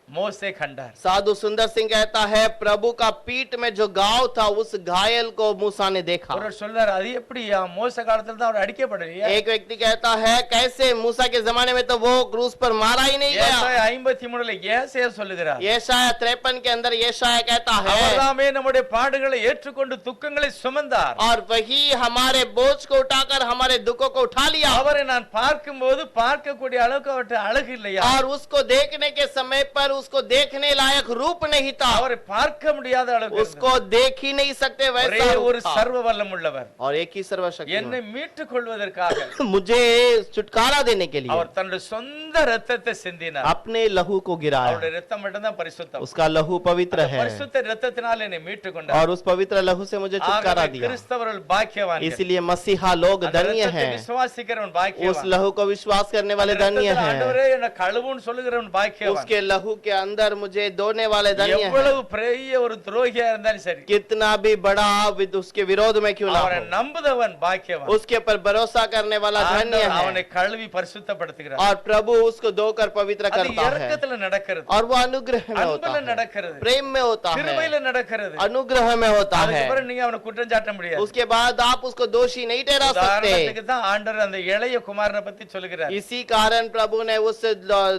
மோசே கண்டார். साधु सुंदर सिंह कहता है प्रभु का पीठ में जो घाव था उस घायल को मूसा ने देखा। ஒருவர் சொல்றாரு, அது எப்படியா மோசே காலத்துல தான் அவர் அடிக்கப்படலையா? एक व्यक्ति कहता है कैसे मूसा के जमाने में तो वो क्रूस पर मारा ही नहीं गया। ஏசாயா 53ல ஏசாயா சொல்லுகிறார், यशाया 53 के अंदर यशाया कहता है அவர்தாமே நம்முடைய பாடுகளை ஏற்றுக்கொண்டு துக்கங்களை சுமந்தார், और वही हमारे बोझ को उठाकर हमारे दुखों को उठा लिया। அவரை நான் பார்க்கும்போது பார்க்கக்கூடிய அளவுக்கு அவர்கிட்ட அழகு இல்லையா? और उसको देखने के समय पर उसको देखने लायक रूप नहीं था, அவரை பார்க்க முடியாத அளவுக்கு उसको देख ही नहीं सकते ஒரே वैसा रूप ஒரு था। சர்வ வல்லம் உள்ளவர் और एक ही सर्वशक्ति என்னை மீட்டுக் கொள்வதற்காக मुझे छुटकारा देने के लिए அவர் தன்னுடைய சொந்த ரத்தத்தை சிந்தினார். अपने लहू को गिराया। அவருடைய ரத்தம் மட்டும்தான் பரிசுத்தம். उसका लहू पवित्र है பரிசுத்த ரத்தத்தினால் என்னை மீட்டுக் கொண்டார். और उस पवित्र लहू से मुझे छुटकारा ஆகவே दिया। கிறிஸ்தவர்கள் பாக்கியவான்கள். इसलिए मसीहा लोग அந்த धन्य ரத்தத்தை हैं, விசுவாசிக்கிறவன் उस பாக்கியவான். लहू को विश्वास करने वाले அந்த धन्य ரத்தத்தில் हैं, ஆண்டவரே என்னை கழுவுன்னு சொல்லுகிறவன் பாக்கியவான். उसके लहू के अंदर मुझे धोने वाले धन्य हैं। எவ்வளவு பெரிய ஒரு துரோகியா இருந்தாலும் சரி, कितना भी बड़ा उसके विरोध में क्यों ना அவரை हो, நம்புதவன் பாக்கியவான். उसके ऊपर भरोसा करने वाला धन्य ஆண்டவர் है। அவனை கழுவி பரிசுத்தப்படுத்துகிறார். और प्रभु उसको धोकर पवित्र அது करता है, இரக்கத்துல நடக்கிறது, और वो अनुग्रह में होता அன்புல है, நடக்கிறது, प्रेम में होता है, கிருபையில நடக்கிறது. अनुग्रह में होता है। அதுக்கப்புறம் நீங்க அவனை குற்றம் சாட்ட முடியாது. उसके बाद आप उसको दोषी नहीं ठहरा உதாரணத்துக்கு सकते। தான் ஆண்டவர் அந்த இளைய குமாரனை பத்தி சொல்லுகிறார். इसी कारण प्रभु ने उस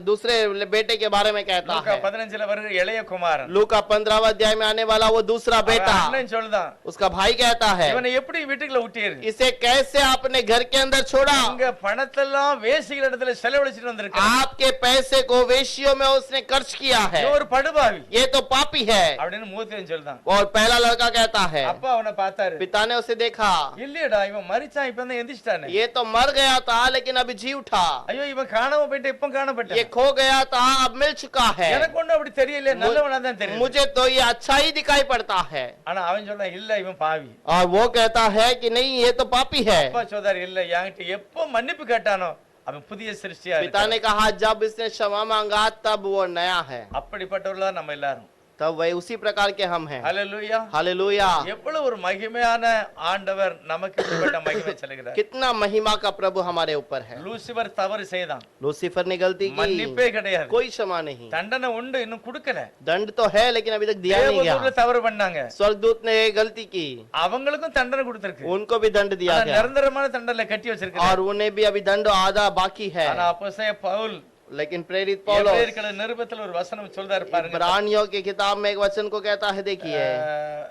दूसरे बेटे के बारे में कहता லூக்கா है। 15ல வருகிற இளைய குமாரன் लूका 15वां अध्याय में आने वाला वो दूसरा அவன் बेटा, அண்ணன் சொல்லுதான், उसका भाई कहता है இவனை எப்படி வீட்டுக்குள்ள விட்டீரு? इसे कैसे आपने घर के अंदर छोड़ा? இங்க பணத்தெல்லாம் வேசிகள் இடத்துல செலவழிச்சிட்டு வந்திருக்க. आपके पैसे को वेश्यों में उसने खर्च किया है, ஒரு படுபாவி ये तो पापी है। அப்படின்னு மூத்தேன் சொல்லுதான். और पहला लड़का कहता है, அப்பா அவனை பார்த்தாரு, पिता ने उसे देखा, இல்லையடா இவன் மரிச்சான் இப்ப தான் எந்திரிச்சிட்டானே. ये तो मर गया था लेकिन अभी जी उठा, ஐயோ இவன் காணாம போயிட்டு இப்ப ये காணப்பட்டான். खो गया था अब मिल चुका है। எனக்கு ஒண்ணும் அப்படி தெரியல, நல்லவனா தான் தெரியும். मुझे तो ये अच्छा ही दिखाई पड़ता है। ஆனா அவன் சொல்றான், இல்ல இவன் பாவி. और वो कहता है कि नहीं ये तो पापी है। அப்பா சொல்றாரு, இல்ல என்கிட்ட எப்போ மன்னிப்பு கேட்டானோ அவன் புதிய சிருஷ்டியா पिता இருக்கான். ने कहा जब इसने क्षमा मांगा तब वो नया है। அப்படிப்பட்டவர்களா நம்ம எல்லாரும். तब वही उसी प्रकार के हम हैं। ஹல்லேலூயா. हालेलुया। எவ்வளவு ஒரு மகிமையான ஆண்டவர் நமக்கு இப்படிப்பட்ட மகிமை செலுகிறார். कितना महिमा का प्रभु हमारे ऊपर है। லூசிபர் தவறு செய்தான், लूसीफर ने गलती की, மன்னிப்பே கிடையாது, कोई क्षमा नहीं। தண்டனை உண்டு இன்னும் கொடுக்கல. दंड तो है लेकिन अभी तक दिया नहीं தேவதூதர்கள் गया। தவறு பண்ணாங்க, स्वर्गदूत ने गलती की, அவங்களுக்கும் தண்டனை கொடுத்திருக்கு. उनको भी दंड दिया ஆனா गया, நிரந்தரமான தண்டனை கட்டி வச்சிருக்காங்க. और उन्हें भी अभी दंड आधा बाकी है। ஆனா அப்போஸ்தலன் பவுல் लेकिन प्रेरित पौलुस எபிரேயர்களின் நிருபத்தில் ஒரு வசனம் சொல்றாரு பாருங்க. इब्रानियों की किताब में एक वचन को कहता है, देखिए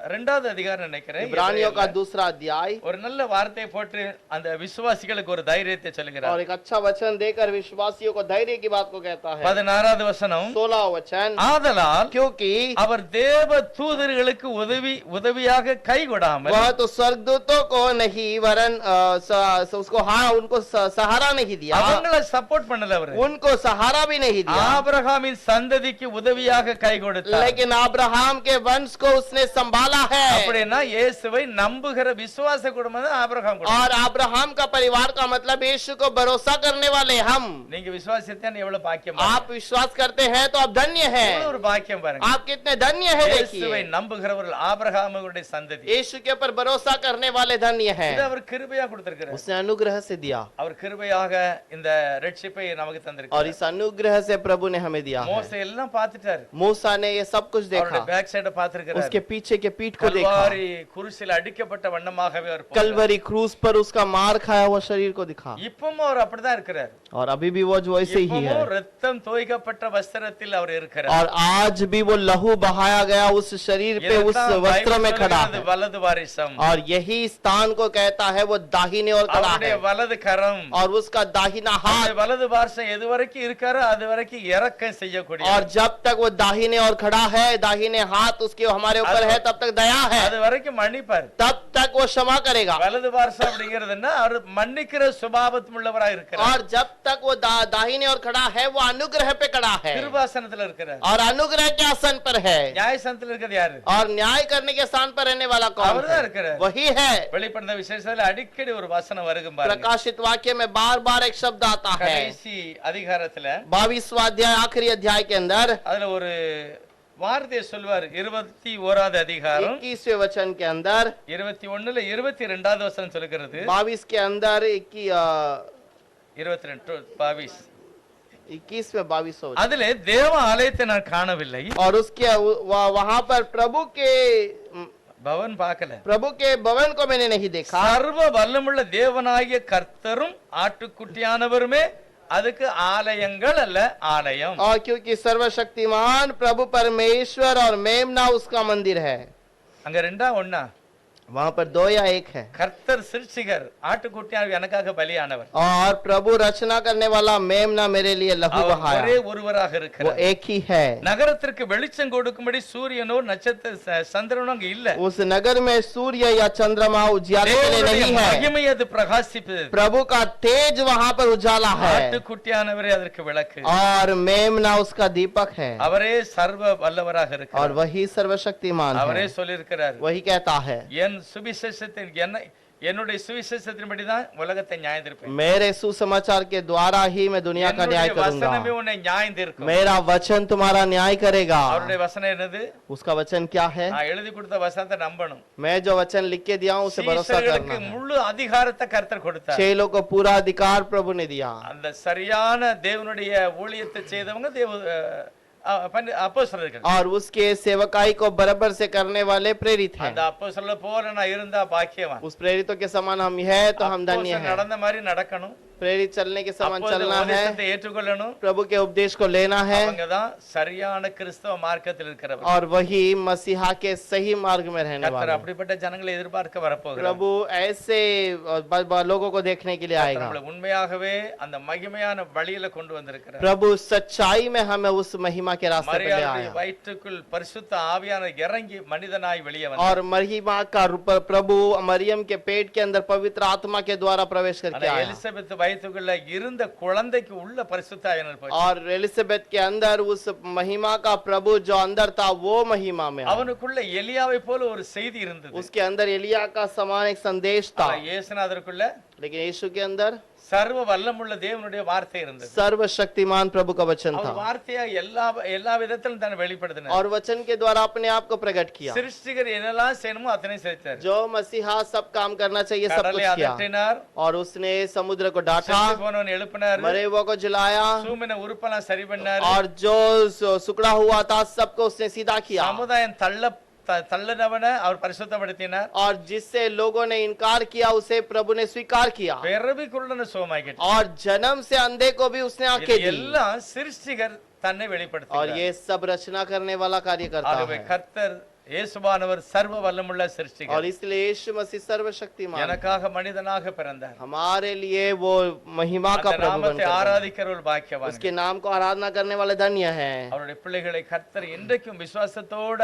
இரண்டாவது அதிகாரம் நினைக்கிறேன், इब्रानियों का दूसरा अध्याय, ஒரு நல்ல வார்த்தையை போட்டு அந்த விசுவாசிகளுக்கு ஒரு தைரியத்தை சொல்லுகிறார். और एक अच्छा वचन देकर विश्वासियों को धैर्य की बात को कहता है। 16வது வசனம், 16 वचन, ஆதலால் क्योंकि அவர் தேவ தூதர்களுக்கு உதவியாக கை கொடாமல் वह तो स्वर्गदूतों को नहीं वरन उसको उनको सहारा नहीं दिया, அவங்கள சப்போர்ட் பண்ணல, அவரு उनको सहारा भी नहीं दिया, ஆபிரகாமின் சந்ததிக்கு உதவியாக கை கொடுத்தார். लेकिन अब्राहम के वंश को उसने संभाला है। அப்படினா இயேசுவை நம்புகிற விசுவாச குடும்பம் தான் ஆபிரகாம் குடும்பம். और अब्राहम का परिवार का मतलब यीशु को भरोसा करने वाले हम। நீங்க விசுவாசித்தா எவ்வளவு பாக்கியம், आप विश्वास करते हैं तो आप धन्य हैं। எவ்வளவு ஒரு பாக்கியம் பாருங்க. आप कितने धन्य हैं இயேசுவை देखिए। நம்புகிறவர்கள் ஆபிரகாமுடைய சந்ததி. यीशु के ऊपर भरोसा करने वाले धन्य हैं। இது அவர் கிருபையா கொடுத்திருக்கிறார். उसने अनुग्रह से दिया, அவர் கிருபையாக இந்த ரட்சிப்பை நமக்கு और தந்திருக்கிறார். इस अनुग्रह से प्रभु ने हमें दिया है। மோசே எல்லாம் பார்த்துட்டாரு, मूसा ने ये सब कुछ அவருடைய देखा, பேக் சைட பார்த்திருக்கிறார். उसके पीछे के पीठ को देखा, கல்வாரி குருசில அடிக்கப்பட்ட வண்ணமாகவே அவர் போனார். कलवरी क्रूस पर उसका मार खाया हुआ शरीर को दिखा, இப்பவும் அவர் அப்படிதான் இருக்கிறார். और अभी भी वो जो वैसे ही है। இப்பவும் ரத்தம் தோய்க்கப்பட்ட வஸ்திரத்தில் அவர் இருக்கிறார். और आज भी वो लहू बहाया गया उस शरीर पे, उस वस्त्र में खड़ा है। வலது வாரிசம், और यही स्थान को कहता है वो दाहिने ओर खड़ा அவருடைய है, வலது கரம், और उसका दाहिना அவருடைய हाथ। வலது வாரிசம் எது வரைக்கும் இருக்காரோ அது வரைக்கும் இரக்கம் செய்யக்கூடிய, और जब तक वो दाहिने ओर खड़ा है, दाहिने हाथ उसके हमारे ऊपर है, तब तक दया है, அது வரைக்கும் மன்னிப்பார். तब तक वो क्षमा करेगा। வலது வாரிசம் அப்படிங்கிறதுன்னா அவர் மன்னிக்கிற சுபாவம் உள்ளவராக இருக்கிறார். और जब तक वो दाहिने ओर खड़ा है, वो अनुग्रह पे खड़ा है, கிருபாசனத்துல இருக்கிறார். और अनुग्रह के आसन पर है। நியாயசனத்துல இருக்கிறது யாரு? और न्याय करने के स्थान पर रहने वाला कौन அவர்தான் है? இருக்கிறார். वही है। வெளிப்படுத்த விசேஷத்துல அடிக்கடி ஒரு வசனம் வருகும் பாருங்க. प्रकाशित वाक्य में बार बार एक शब्द आता है, கடைசி அதிகாரத்துல 22वां अध्याय आखिरी अध्याय के अंदर அதுல ஒரு வார்த்தையை சொல்வார். 21வது அதிகாரம் 21वें वचन के अंदर 21ல 22வது வசனம் சொல்லுகிறது. 22 के अंदर 22 22 21 में 22 அதிலே தேவ ஆலயத்தை நான் காணவில்லை. और उसके वहां पर பவன் பார்க்கல. प्रभु के भवन को मैंने नहीं देखा। சர்வ வல்லமுள்ள தேவனாகிய கர்த்தரும் ஆட்டுக்குட்டியானவருமே அதுக்கு ஆலயங்கள் அல்ல, ஆலயம். और क्योंकि सर्वशक्तिमान प्रभु परमेश्वर और मेमना उसका मंदिर है। அங்க ரெண்டா ஒண்ணா? वहां पर 2 या 1 है। கர்த்தர் சிருஷ்டிகர், ஆட்டுக்குட்டியானவர் எனக்காக பலியானவர். और प्रभु रचना करने वाला मेमना मेरे लिए लहू அவர் बहाया। ஒரே ஒருவராக वो இருக்கிறார். एक ही है। நகரத்திற்கு வெளிச்சம் கொடுக்கும்படி சூரியனோ நட்சத்திர சந்திரனோ அங்க இல்ல. उस नगर में सूर्य या चंद्रमा उजियारे के लिए தேவனுடைய नहीं है। மகிமை அது பிரகாசிப்பது. प्रभु का तेज वहां पर उजाला है ஆட்டுக்குட்டியானவரே அதற்கு விளக்கு. और मेमना उसका दीपक है। அவரே சர்வ வல்லவராக और இருக்கிறார். वही सर्वशक्तिमान அவரே है। சொல்லியிருக்கிறார், वही कहता है, என் சுவிசேஷத்தின் என்னுடைய சுவிசேஷத்தின்படிதான் உலகத்தை நியாயந்தீர்ப்பேன். मेरे सुसमाचार के द्वारा ही मैं दुनिया का न्याय என்னுடைய வசனமே करूंगा। உன்னை நியாயந்தீர்க்கும். मेरा वचन तुम्हारा न्याय करेगा। அவருடைய வசனம் என்னது? उसका वचन क्या है? நான் எழுதி கொடுத்த வசனத்தை நம்பணும். मैं जो वचन लिख के दिया हूं उसे भरोसा சீஷர்களுக்கு करना है। முழு அதிகாரத்தை கர்த்தர் கொடுத்தார். चेलों को पूरा अधिकार प्रभु ने दिया। அந்த சரியான தேவனுடைய ஊழியத்தை செய்தவங்க அப்போஸ்தலர்கள். और उसके सेवकाई को बराबर से करने वाले प्रेरित हैं। அந்த அப்போஸ்தலரை போல நான் இருந்தா பாக்கியவான். उस प्रेरितों के समान हम है तो हम धन्य அப்போஸ்தலர் हैं। நடந்த மாதிரி நடக்கணும். प्रेरित चलने के समान அப்போஸ்தலர் चलना है। உபதேசத்தை ஏற்றுக்கொள்ளணும். प्रभु के उपदेश को लेना है। அவங்கதான் சரியான கிறிஸ்தவ மார்க்கத்தில் இருக்கிறவர். और वही मसीहा के सही मार्ग में रहने கர்த்தர் वाले। அப்படிப்பட்ட ஜனங்களை எதிர்பார்க்க வரப்போகிறார். प्रभु ऐसे लोगों को देखने के लिए आएगा। நம்மளை உண்மையாகவே அந்த மகிமையான வழியில கொண்டு வந்திருக்கிறார். प्रभु सच्चाई में हमें उस महिमा के रास्ते पे ले மரியாளுடைய आया। வயிற்றுக்குள் பரிசுத்த ஆவியானவர் இறங்கி மனிதனாய் வெளியே வந்தார். और महिमा का प्रभु मरियम के पेट के अंदर पवित्र आत्मा के द्वारा प्रवेश करके ஆனா आया। எலிசபெத் வயிற்றுக்குள்ள இருந்த குழந்தைக்கு உள்ள பரிசுத்த ஆவியானவர் போய் और एलिजाबेथ के अंदर उस महिमा का प्रभु जो अंदर था वो महिमा में आया। அவனுக்குள்ள எலியாவை போல ஒரு செய்தி இருந்தது. उसके अंदर एलिया का समान एक संदेश था। ஆனா இயேசுநாதருக்குள்ள लेकिन यीशु के अंदर சர்வ வல்லமுள்ள தேவனுடைய வார்த்தை இருந்தது. सर्वशक्तिमान प्रभु का वचन அவர் था। வார்த்தையா எல்லா விதத்திலும் தன்னை வெளிப்படுத்தினார். और वचन के द्वारा अपने आप को प्रकट किया। சிருஷ்டிகர் என்னெல்லாம் செய்யணுமோ அத்தனை செய்தார். जो मसीहा सब काम करना चाहिए सब கடலை कुछ किया। அதட்டினார். और उसने समुद्र को डांटा, செத்து போனவனை எழுப்பினார். मरे हुए को जलाया, சூமின உறுப்பெல்லாம் சரி பண்ணார். और जो सुकड़ा हुआ था सबको उसने सीधा किया। சமுதாயம் தள்ளனவனை அவர் பரிசுத்தப்படுத்தினார். और जिससे लोगों ने इनकार किया उसे प्रभु ने स्वीकार किया। பிறவி குருடனை சுகமாக்கிட்டார். और जन्म से अंधे को भी उसने आंखें दी। எல்லாம் சிருஷ்டிகர் தன்னை और வெளிப்படுத்தினார். ये सब रचना करने वाला कार्य करता ஆகவே है। கர்த்தர் இயேசுவானவர் சர்வ வல்லமுள்ள और சிருஷ்டிகர். इसलिए यीशु मसीह सर्वशक्तिमान எனக்காக மனிதனாக பிறந்தார். हमारे लिए वो महिमा का அந்த प्रभु நாமத்தை बनकर बना। ஆராதிக்கிறவர் பாக்கியவான். उसके नाम को आराधना करने वाले धन्य हैं। அவருடைய பிள்ளைகளை கர்த்தர் இன்றைக்கும் விசுவாசத்தோட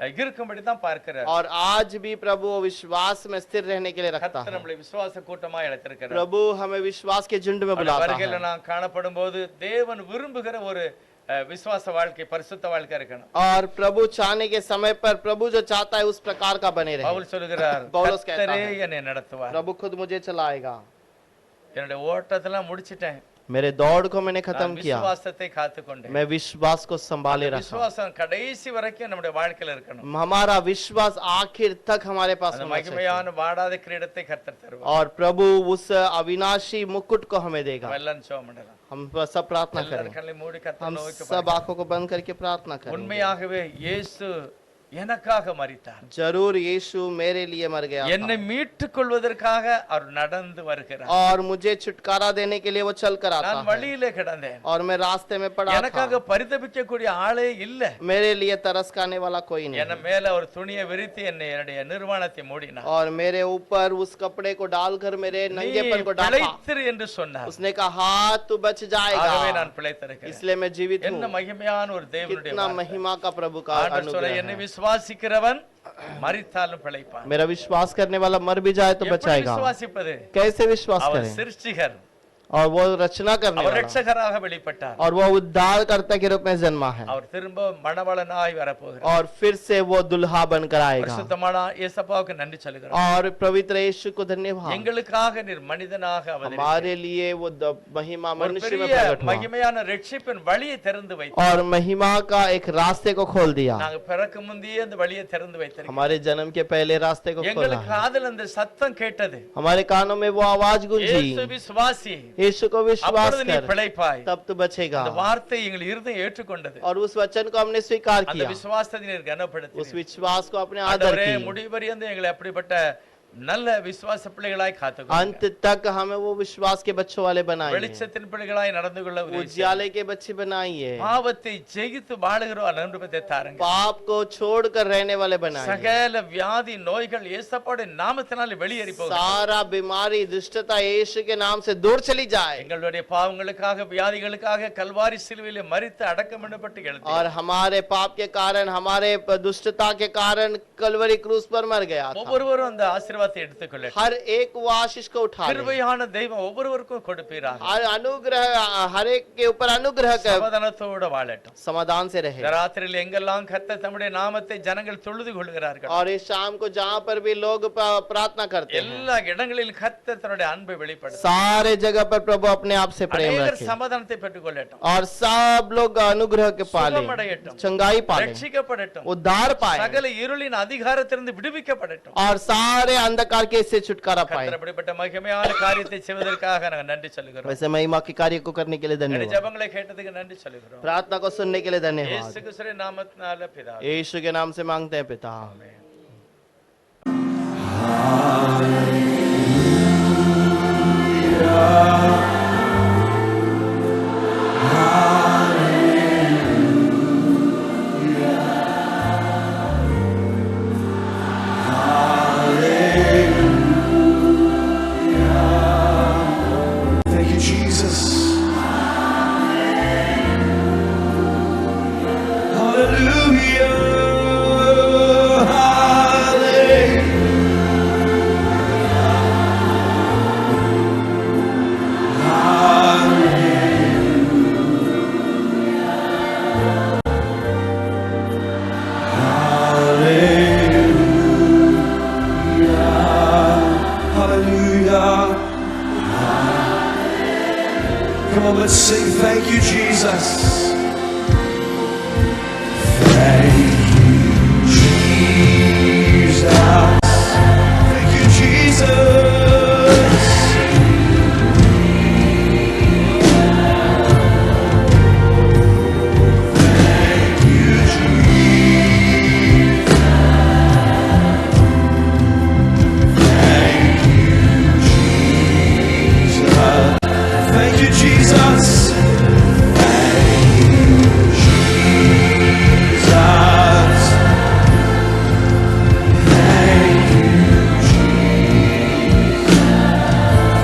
இருக்கும்படி தான் பார்க்கிறார். और आज भी प्रभु विश्वास में स्थिर रहने के लिए रखता கர்த்தர் है। நம்மளை விசுவாச கூட்டமா அழைத்திருக்கிறார். प्रभु हमें विश्वास के झुंड में அவருடைய बुलाता வருகையில है। நான் காணப்படும் போது தேவன் விரும்புகிற ஒரு விசுவாச வாழ்க்கை, பரிசுத்த வாழ்க்கை இருக்கணும். और प्रभु चाहने के समय पर प्रभु जो चाहता है उस प्रकार का बने रहे। பவுல் சொல்கிறார், பவுலோஸ் कहता கர்த்தரே है, என்னை நடத்துவார். प्रभु खुद मुझे चलाएगा। என்னுடைய ஓட்டத்தெல்லாம் முடிச்சிட்டேன். मेरे दौड़ को मैंने खत्म நான் किया। விசுவாசத்தை காத்துக்கொண்டேன். मैं विश्वास को संभाले रखा। விசுவாசம் கடைசி வரைக்கும் நம்முடைய வாழ்க்கையில இருக்கணும். हमारा विश्वास आखिर तक हमारे पास அந்த होना चाहिए। மகிமையான வாடாத கிரீடத்தை கர்த்தர் தருவார். और प्रभु उस अविनाशी मुकुट को हमें देगा। வெள்ளன் சோமண்டலம். हम सब प्रार्थना எல்லாரும் करें। கண்களை மூடி கர்த்தரை हम நோக்கி सब आंखों को बंद करके प्रार्थना करें। உண்மையாகவே இயேசு எனக்காக மரித்தார். जरूर यीशु मेरे लिए मर गया என்னை மீட்டுக் கொள்வதற்காக அவர் நடந்து வருகிறார். और मुझे छुटकारा देने के लिए वो चल कर आता நான் है। வழியிலே கிடந்தேன். और मैं रास्ते में पड़ा था। எனக்காக பரிதபிக்கக்கூடிய ஆளே இல்ல. मेरे लिए तरस खाने वाला कोई नहीं। என் மேல ஒரு துணியை விரித்து என்னுடைய நிர்வாணத்தை மூடினார். और मेरे ऊपर उस कपड़े को डालकर मेरे नंगेपन को ढांपा। பிழைத்திரு என்று சொன்னார். उसने कहा तू बच ஆகவே जाएगा। நான் பிழைத்திருக்கிறேன். इसलिए मैं जीवित என்ன हूँ। மகிமையான ஒரு தேவனுடைய कितना வார்த்தை. महिमा का प्रभु का ஆண்டவர் சொல்ல, अनुग्रह என்னை है। விசுவாசிக்கிறவன் மரித்தாலும் பிழைப்பான். मेरा विश्वास करने वाला मर भी जाए तो எப்படி बचाएगा। விசுவாசிப்பது? कैसे विश्वास அவர் करें? சிருஷ்டிகர், और वो रचना करने அவர் वाला, ரட்சகராக வெளிப்பட்டார். और वो उद्धारकर्ता के रूप में जन्मा है। அவர் திரும்ப மணவாளனாய் வரப்போகிறார். और फिर से वो दुल्हा बनकर आएगा। பரிசுத்தமான இயேசுவுக்கு நன்றி சொல்கிறோம். और पवित्र यीशु को धन्यवाद। எங்களுக்காக நீர் மனிதனாக அவதரித்தார். हमारे लिए वो महिमा ஒரு मनुष्य में பெரிய प्रकट हुआ। மகிமையான ரட்சிப்பின் வழியை திறந்து வைத்தார். और महिमा का एक रास्ते को खोल दिया। நாங்க பிறக்க முந்தையே அந்த வழியை திறந்து வைத்திருக்கிறோம். हमारे जन्म के पहले रास्ते को खोला எங்களுக்கு है। காதில் அந்த சத்தம் கேட்டது, हमारे कानों में वो आवाज गूंजी, இயேசு விசுவாசி, यीशु को विश्वास அப்பொழுது நீ कर, பிழைப்பாய். तब तू बचेगा। அந்த வார்த்தை எங்கள் இருதயம் ஏற்றுக்கொண்டது. और उस वचन को हमने स्वीकार அந்த किया, விசுவாசத்தை நீர் उस கனப்படுத்தினீர். विश्वास को अपने आदर ஆண்டவரே की। முடிவரியந்த எங்களை அப்படிப்பட்ட நல்ல விசுவாச பிள்ளைகளாய் காத்துக்கொள்ளுங்க. अंत तक हमें वो विश्वास के बच्चों वाले बनाइए, வெளிச்சத்தின் பிள்ளைகளாய் நடந்து கொள்ள உதவி செய்யுங்க. उजियाले के बच्चे बनाइए, பாவத்தை ஜெயித்து வாழுகிற அனுபவத்தை தாருங்க. पाप को छोड़कर रहने वाले बनाइए। சகல வியாதி நோய்கள் இயேசுவோட நாமத்தினால வெளியேறி போகும். सारा बीमारी दुष्टता यीशु के नाम से दूर चली जाए। எங்களுடைய பாவங்களுக்காக வியாதிகளுக்காக கல்வாரி சிலுவையிலே மரித்து அடக்கம் பண்ணப்பட்டு எழுந்தார். और हमारे पाप के कारण, हमारे दुष्टता के कारण कलवरी क्रूस पर मर गया था। ஒவ்வொருவரும் அந்த ஆசீர்வாதத்தை எடுத்துக்கொள்ளட்டும். हर एक वो आशीष को उठा ले। கிருபையான தெய்வம் ஒவ்வொருவருக்கும் கொடுப்பீராக. हर अनुग्रह, हर एक के ऊपर अनुग्रह कर, சமாதானத்தோட வாழட்டும். समाधान से रहे। இந்த ராத்திரியில் எங்கெல்லாம் கர்த்தர் தம்முடைய நாமத்தை ஜனங்கள் தொழுது கொள்கிறார்கள், और इस शाम को जहाँ पर भी लोग प्रार्थना करते हैं, எல்லா இடங்களிலும் கர்த்தர் தன்னுடைய அன்பை வெளிப்படுத்தும். सारे जगह पर प्रभु अपने आप से प्रेम அநேகர் रखे, சமாதானத்தை பெற்றுக்கொள்ளட்டும். और सब लोग अनुग्रह के पाले, சுகமடையட்டும். चंगाई पाले, ரட்சிக்கப்படட்டும். उद्धार पाए, சகல இருளின் அதிகாரத்திலிருந்து விடுவிக்கப்படட்டும். और सारे अंधकार के से छुटकारा पाए। கர்த்தர் அப்படிப்பட்ட மகிமையான காரியத்தை செய்வதற்காக நாங்கள் நன்றி சொல்லுகிறோம். वैसे महिमा के कार्य को करने के लिए எங்களுடைய धन्यवाद, ஜெபங்களை கேட்டதுக்கு நன்றி சொல்லுகிறோம். प्रार्थना को सुनने के लिए धन्यवाद। இயேசு கிறிஸ்துவின் நாமத்தினால பிதாவே. यीशु के नाम से मांगते हैं पिता, ஆமென். Thank you, Jesus. Hallelujah. Hallelujah. Come on, let's sing. Thank you, Jesus. Thank you, Jesus. Thank you, Jesus. Thank you, Jesus. Thank you, Jesus.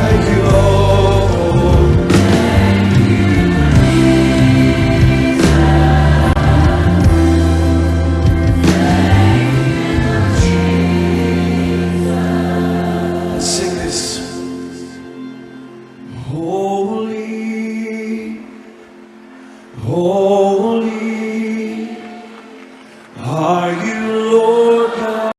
Thank you, Jesus. Sing this. Holy, holy.